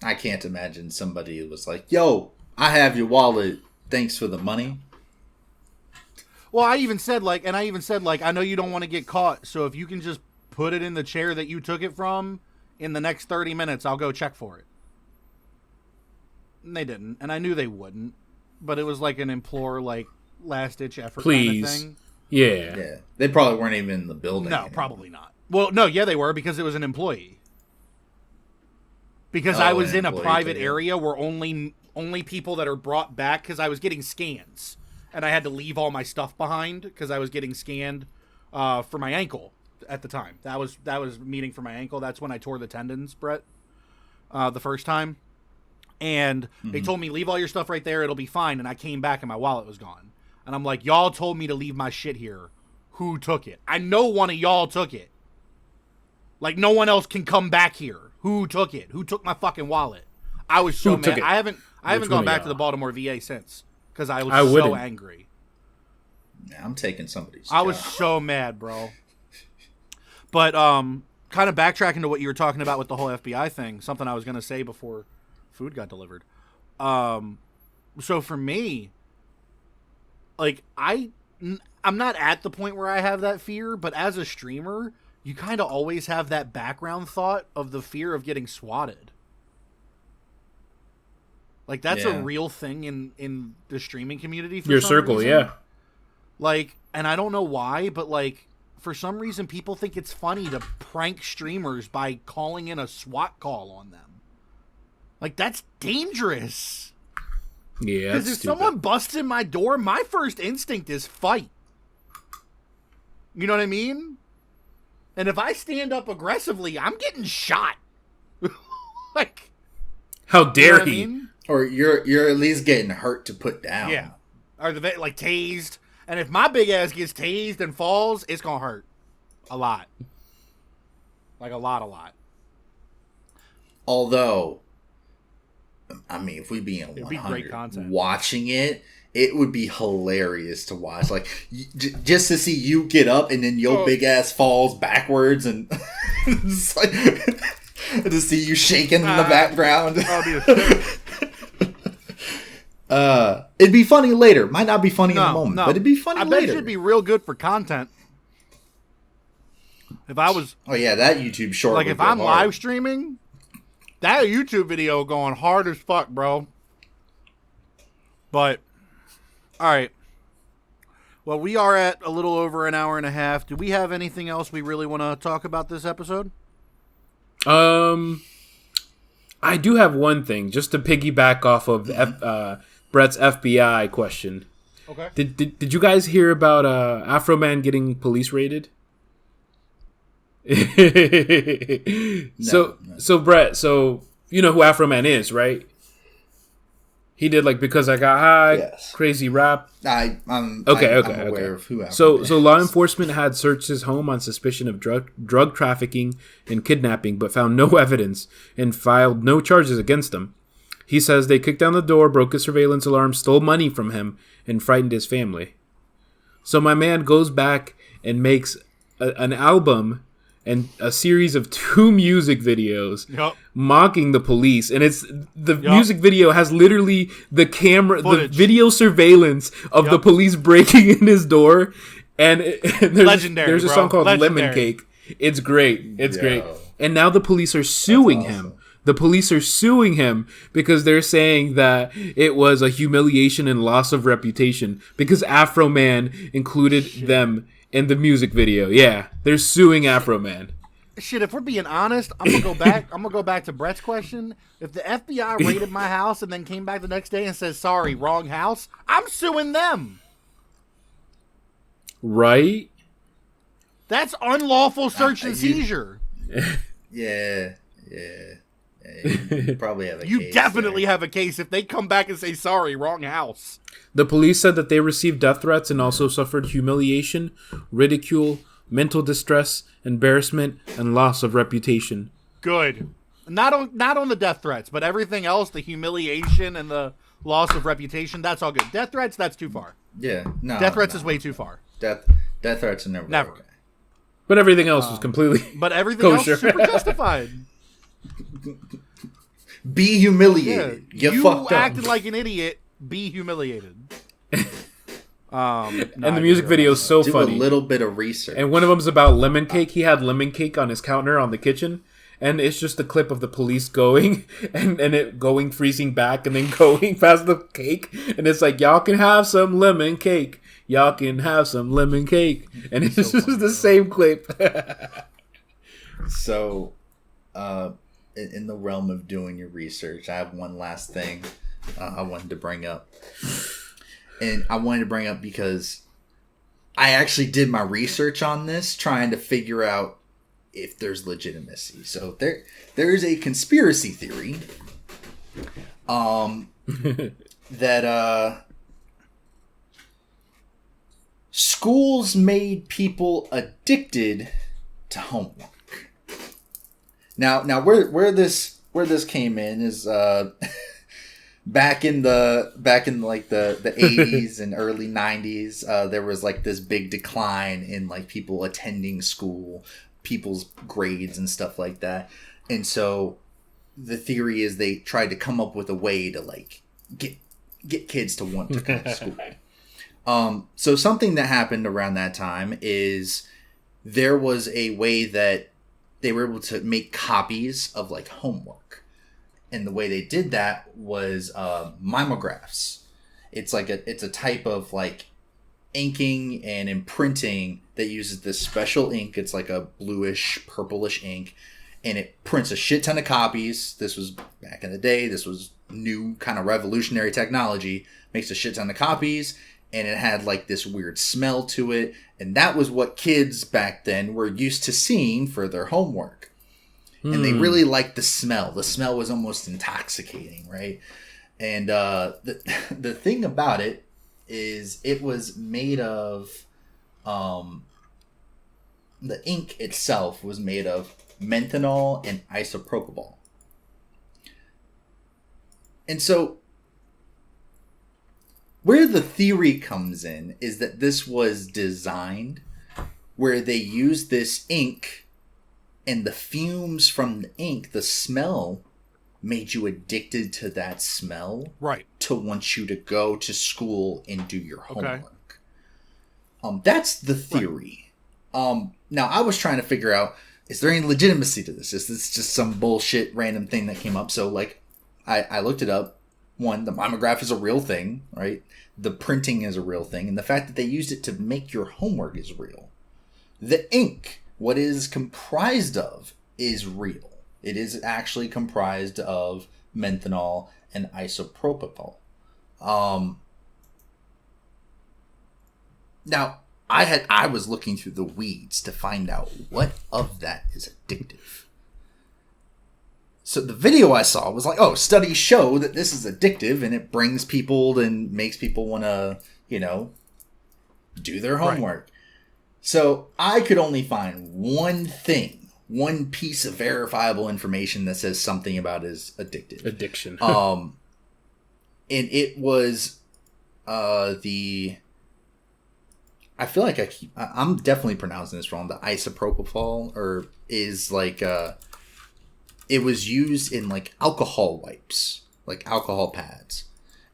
I can't imagine somebody was like, yo, I have your wallet. Thanks for the money. Well, I even said, I know you don't want to get caught, so if you can just put it in the chair that you took it from, in the next 30 minutes, I'll go check for it. And they didn't, and I knew they wouldn't, but it was like an implore, like, last-ditch effort kind of thing. Yeah. They probably weren't even in the building. No, anymore. Probably not. Well, no, yeah, they were, because it was an employee. Because I was in a private area where only people that are brought back, because I was getting scans. And I had to leave all my stuff behind because I was getting scanned for my ankle at the time. That was meeting for my ankle. That's when I tore the tendons, Brett, the first time. And they told me, leave all your stuff right there. It'll be fine. And I came back and my wallet was gone. And I'm like, y'all told me to leave my shit here. Who took it? I know one of y'all took it. Like, no one else can come back here. Who took it? Who took my fucking wallet? I was so mad. I haven't gone back to the Baltimore VA since. Because I was so angry. Yeah, I'm taking somebody's I was so mad, bro. But kind of backtracking to what you were talking about with the whole FBI thing, something I was going to say before food got delivered. So for me, like I'm not at the point where I have that fear, but as a streamer, you kind of always have that background thought of the fear of getting swatted. Like, that's a real thing in the streaming community. For your some circle, reason. yeah. Like, and I don't know why, but, like, for some reason, people think it's funny to prank streamers by calling in a SWAT call on them. Like, that's dangerous. Yeah, because if someone busts in my door, my first instinct is fight. You know what I mean? And if I stand up aggressively, I'm getting shot. Like, how dare you know he? I mean? Or you're at least getting hurt to put down. Yeah. Or like tased. And if my big ass gets tased and falls, it's gonna hurt. A lot. Like a lot. Although, I mean, if we be in It'd be 100, great content. watching it would be hilarious to watch. Like, just to see you get up and then your big ass falls backwards and it's like, to see you shaking in the background. It'd be funny later. Might not be funny in the moment, but it'd be funny later. I bet it'd be real good for content. If I was... Oh, yeah, that YouTube short like, would if go I'm hard. live streaming, that YouTube video going hard as fuck, bro. But, alright. Well, we are at a little over an hour and a half. Do we have anything else we really want to talk about this episode? I do have one thing, just to piggyback off of Brett's FBI question. Okay. Did you guys hear about Afro Man getting police raided? So Brett, so you know who Afro Man is, right? He did like Because I Got High, Yes. crazy rap. I'm Okay. aware of who. So law enforcement had searched his home on suspicion of drug trafficking and kidnapping, but found no evidence and filed no charges against him. He says they kicked down the door, broke his surveillance alarm, stole money from him, and frightened his family. So my man goes back and makes an album and a series of 2 music videos mocking the police, and it's the music video has literally the camera, footage. the video surveillance of the police breaking in his door, and there's a song called Lemon Cake. It's great. It's great. And now the police are suing him. The police are suing him because they're saying that it was a humiliation and loss of reputation because Afro Man included them in the music video. Yeah, they're suing Afro Man. Shit, if we're being honest, I'm gonna go back. I'm gonna go back to Brett's question. If the FBI raided my house and then came back the next day and says, "Sorry, wrong house," I'm suing them. Right? That's unlawful search and seizure. Yeah. You probably have a case. You definitely have a case if they come back and say, "Sorry, wrong house." The police said that they received death threats and also suffered humiliation, ridicule, mental distress, embarrassment, and loss of reputation. Good. Not on the death threats, but everything else, the humiliation and the loss of reputation, that's all good. Death threats, that's too far. Yeah, no. Death threats is way too far. Death threats are never. Okay. But everything else was completely But everything kosher. else super justified. Be humiliated. Yeah. You fucked up. acted like an idiot. Be humiliated. And the music video is so Do funny. a little bit of research. And one of them's about lemon cake. He had lemon cake on his counter on the kitchen. And it's just a clip of the police going and it going freezing back and then going past the cake. And it's like, y'all can have some lemon cake. Y'all can have some lemon cake. And it's just the same clip. So, in the realm of doing your research, I have one last thing I wanted to bring up. And I wanted to bring up because I actually did my research on this, trying to figure out if there's legitimacy. So there is a conspiracy theory that schools made people addicted to homework. Now where this came in is back in the 80s and early 90s, there was like this big decline in like people attending school, people's grades and stuff like that. And so the theory is they tried to come up with a way to like get kids to want to come to school. So something that happened around that time is there was a way that they were able to make copies of like homework. And the way they did that was mimeographs. It's like it's a type of like inking and imprinting that uses this special ink. It's like a bluish, purplish ink, and it prints a shit ton of copies. This was back in the day. This was new, kind of revolutionary technology. Makes a shit ton of copies, and it had like this weird smell to it, and that was what kids back then were used to seeing for their homework. And they really liked the smell. The smell was almost intoxicating, right? And the thing about it is it was made of the ink itself was made of menthanol and isopropyl. And so where the theory comes in is that this was designed where they used this ink, and the fumes from the ink, the smell, made you addicted to that smell. Right. To want you to go to school and do your homework. That's the theory. Right. Now, I was trying to figure out, is there any legitimacy to this? Is this just some bullshit random thing that came up? So, like, I looked it up. One, the mimeograph is a real thing, right? The printing is a real thing. And the fact that they used it to make your homework is real. The ink, what it is comprised of, is real. It is actually comprised of menthanol and isopropyl. Now, I was looking through the weeds to find out what of that is addictive. So the video I saw was like, oh, studies show that this is addictive and it brings people and makes people want to, do their homework. Right. So I could only find one thing, one piece of verifiable information that says something about is addictive. Addiction. And it was I feel like I'm definitely pronouncing this wrong. The isopropyl or is like it was used in like alcohol wipes, like alcohol pads.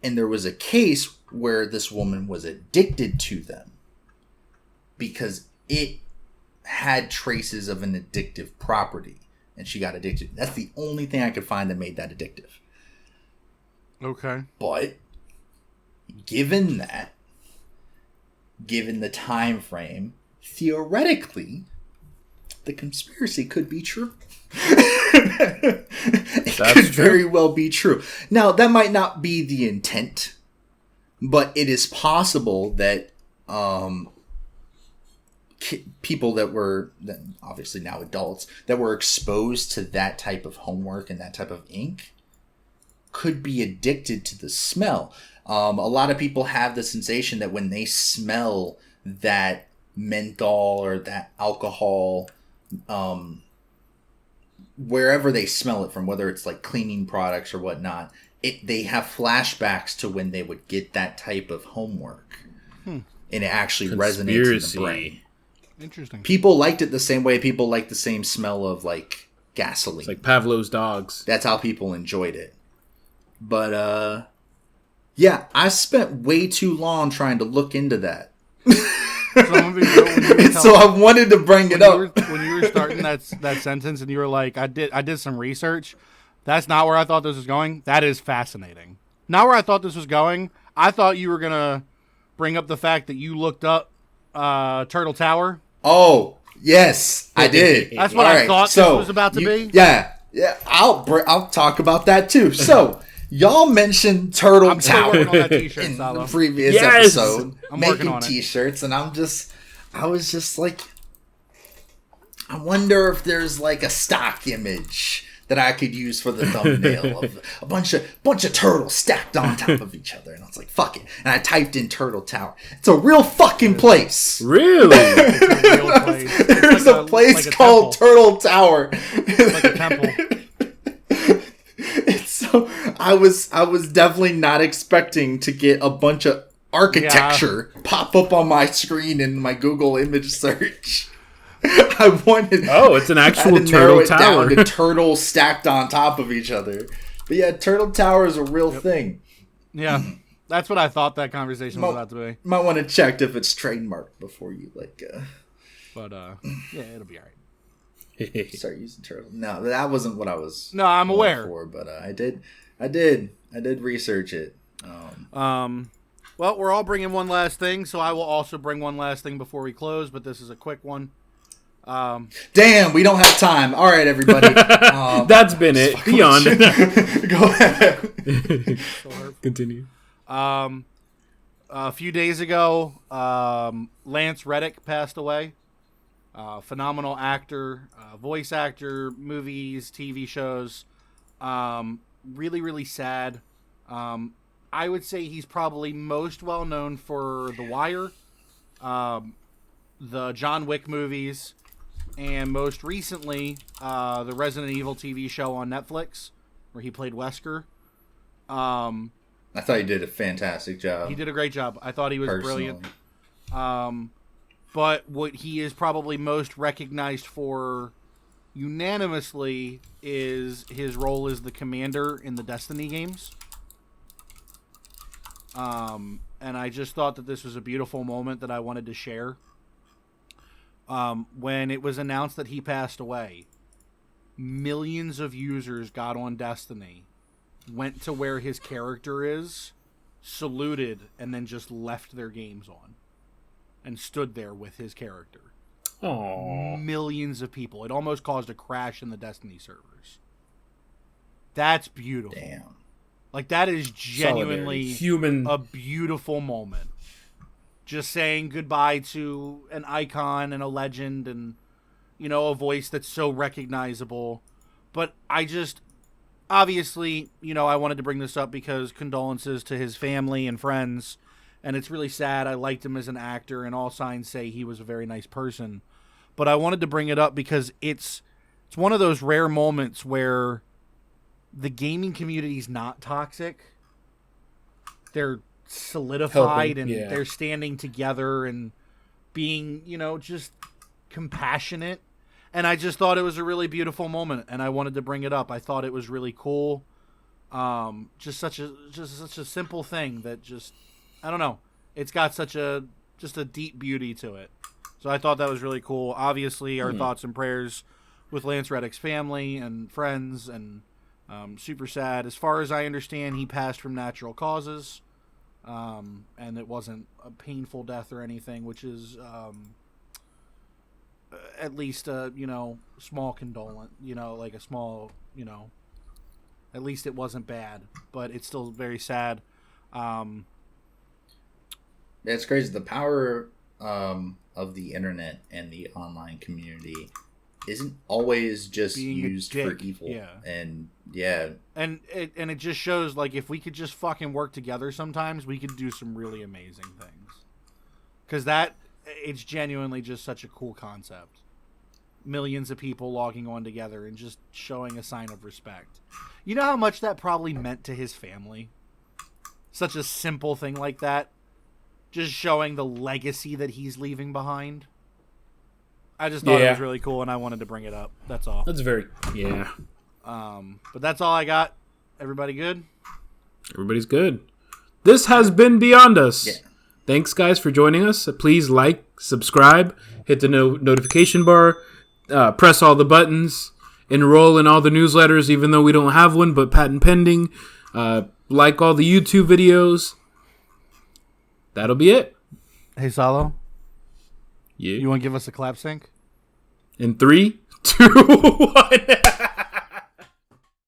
And there was a case where this woman was addicted to them because it had traces of an addictive property and she got addicted. That's the only thing I could find that made that addictive. Okay. But given the time frame, theoretically, the conspiracy could be true. It could very well be true. Now, that might not be the intent, but it is possible that people that were, obviously now adults, that were exposed to that type of homework and that type of ink could be addicted to the smell. A lot of people have the sensation that when they smell that menthol or that alcohol, wherever they smell it from, whether it's like cleaning products or whatnot, they have flashbacks to when they would get that type of homework. And it actually resonates in the brain. Interesting. People liked it the same way people like the same smell of like gasoline. It's like Pavlov's dogs. That's how people enjoyed it. But yeah, I spent way too long trying to look into that. So I wanted to bring it up. When you were starting that sentence and you were like, I did some research. That's not where I thought this was going. That is fascinating. Not where I thought this was going. I thought you were going to bring up the fact that you looked up Turtle Tower. Oh, yes, I did. That's what I thought this was about to be. Yeah. I'll talk about that too. So, y'all mentioned Turtle I'm still Tower working on that t-shirt, in Salo. the previous episode. I'm making t-shirts, and I was just like, I wonder if there's like a stock image that I could use for the thumbnail of a bunch of turtles stacked on top of each other. And I was like, fuck it. And I typed in Turtle Tower. It's a real fucking place. Really? It's a real place. There's like a place called Turtle Tower. It's like a temple. So I was definitely not expecting to get a bunch of architecture pop up on my screen in my Google image search. I wanted. Oh, it's an actual turtle tower. Down to turtles stacked on top of each other. But yeah, Turtle Tower is a real thing. Yeah, that's what I thought that conversation was about to be. Might want to check if it's trademarked before you But yeah, it'll be alright. Start using turtle. No, that wasn't what I was. No, I'm aware. For, but I did research it. Well, we're all bringing one last thing, so I will also bring one last thing before we close. But this is a quick one. Damn, we don't have time. All right, everybody. That's been it. Beyond. Go ahead. Continue. A few days ago, Lance Reddick passed away. Phenomenal actor, voice actor, movies, TV shows. Really, really sad. I would say he's probably most well known for The Wire, the John Wick movies, and most recently, the Resident Evil TV show on Netflix, where he played Wesker. I thought he did a fantastic job. He did a great job. I thought he was brilliant. But what he is probably most recognized for unanimously is his role as the commander in the Destiny games. And I just thought that this was a beautiful moment that I wanted to share. When it was announced that he passed away, millions of users got on Destiny, went to where his character is, saluted, and then just left their games on and stood there with his character. Aww. Millions of people. It almost caused a crash in the Destiny servers. That's beautiful. Damn. Like, that is genuinely human, a beautiful moment. Just saying goodbye to an icon and a legend and, you know, a voice that's so recognizable. But I just, obviously, you know, I wanted to bring this up because condolences to his family and friends. And it's really sad. I liked him as an actor, and all signs say he was a very nice person. But I wanted to bring it up because it's one of those rare moments where the gaming community is not toxic. They're solidified and they're standing together and being, you know, just compassionate. And I just thought it was a really beautiful moment, and I wanted to bring it up. I thought it was really cool. Just such a simple thing that just, I don't know. It's got such a deep beauty to it. So I thought that was really cool. Obviously, our thoughts and prayers with Lance Reddick's family and friends, and super sad. As far as I understand, he passed from natural causes, and it wasn't a painful death or anything, which is at least a, you know, small condolence, you know, like a small, you know, at least it wasn't bad, but it's still very sad. It's crazy. The power of the internet and the online community isn't always just Being used for evil. Yeah. And yeah. And it just shows, like, if we could just fucking work together sometimes, we could do some really amazing things. Because it's genuinely just such a cool concept. Millions of people logging on together and just showing a sign of respect. You know how much that probably meant to his family? Such a simple thing like that. Just showing the legacy that he's leaving behind. I just thought it was really cool, and I wanted to bring it up. That's all. That's very, But that's all I got. Everybody good? Everybody's good. This has been Beyond Us. Yeah. Thanks, guys, for joining us. Please like, subscribe, hit the notification bar, press all the buttons, enroll in all the newsletters, even though we don't have one, but patent pending. Like all the YouTube videos. That'll be it. Hey, Salo. Yeah. You want to give us a clap sync? In 3, 2, 1.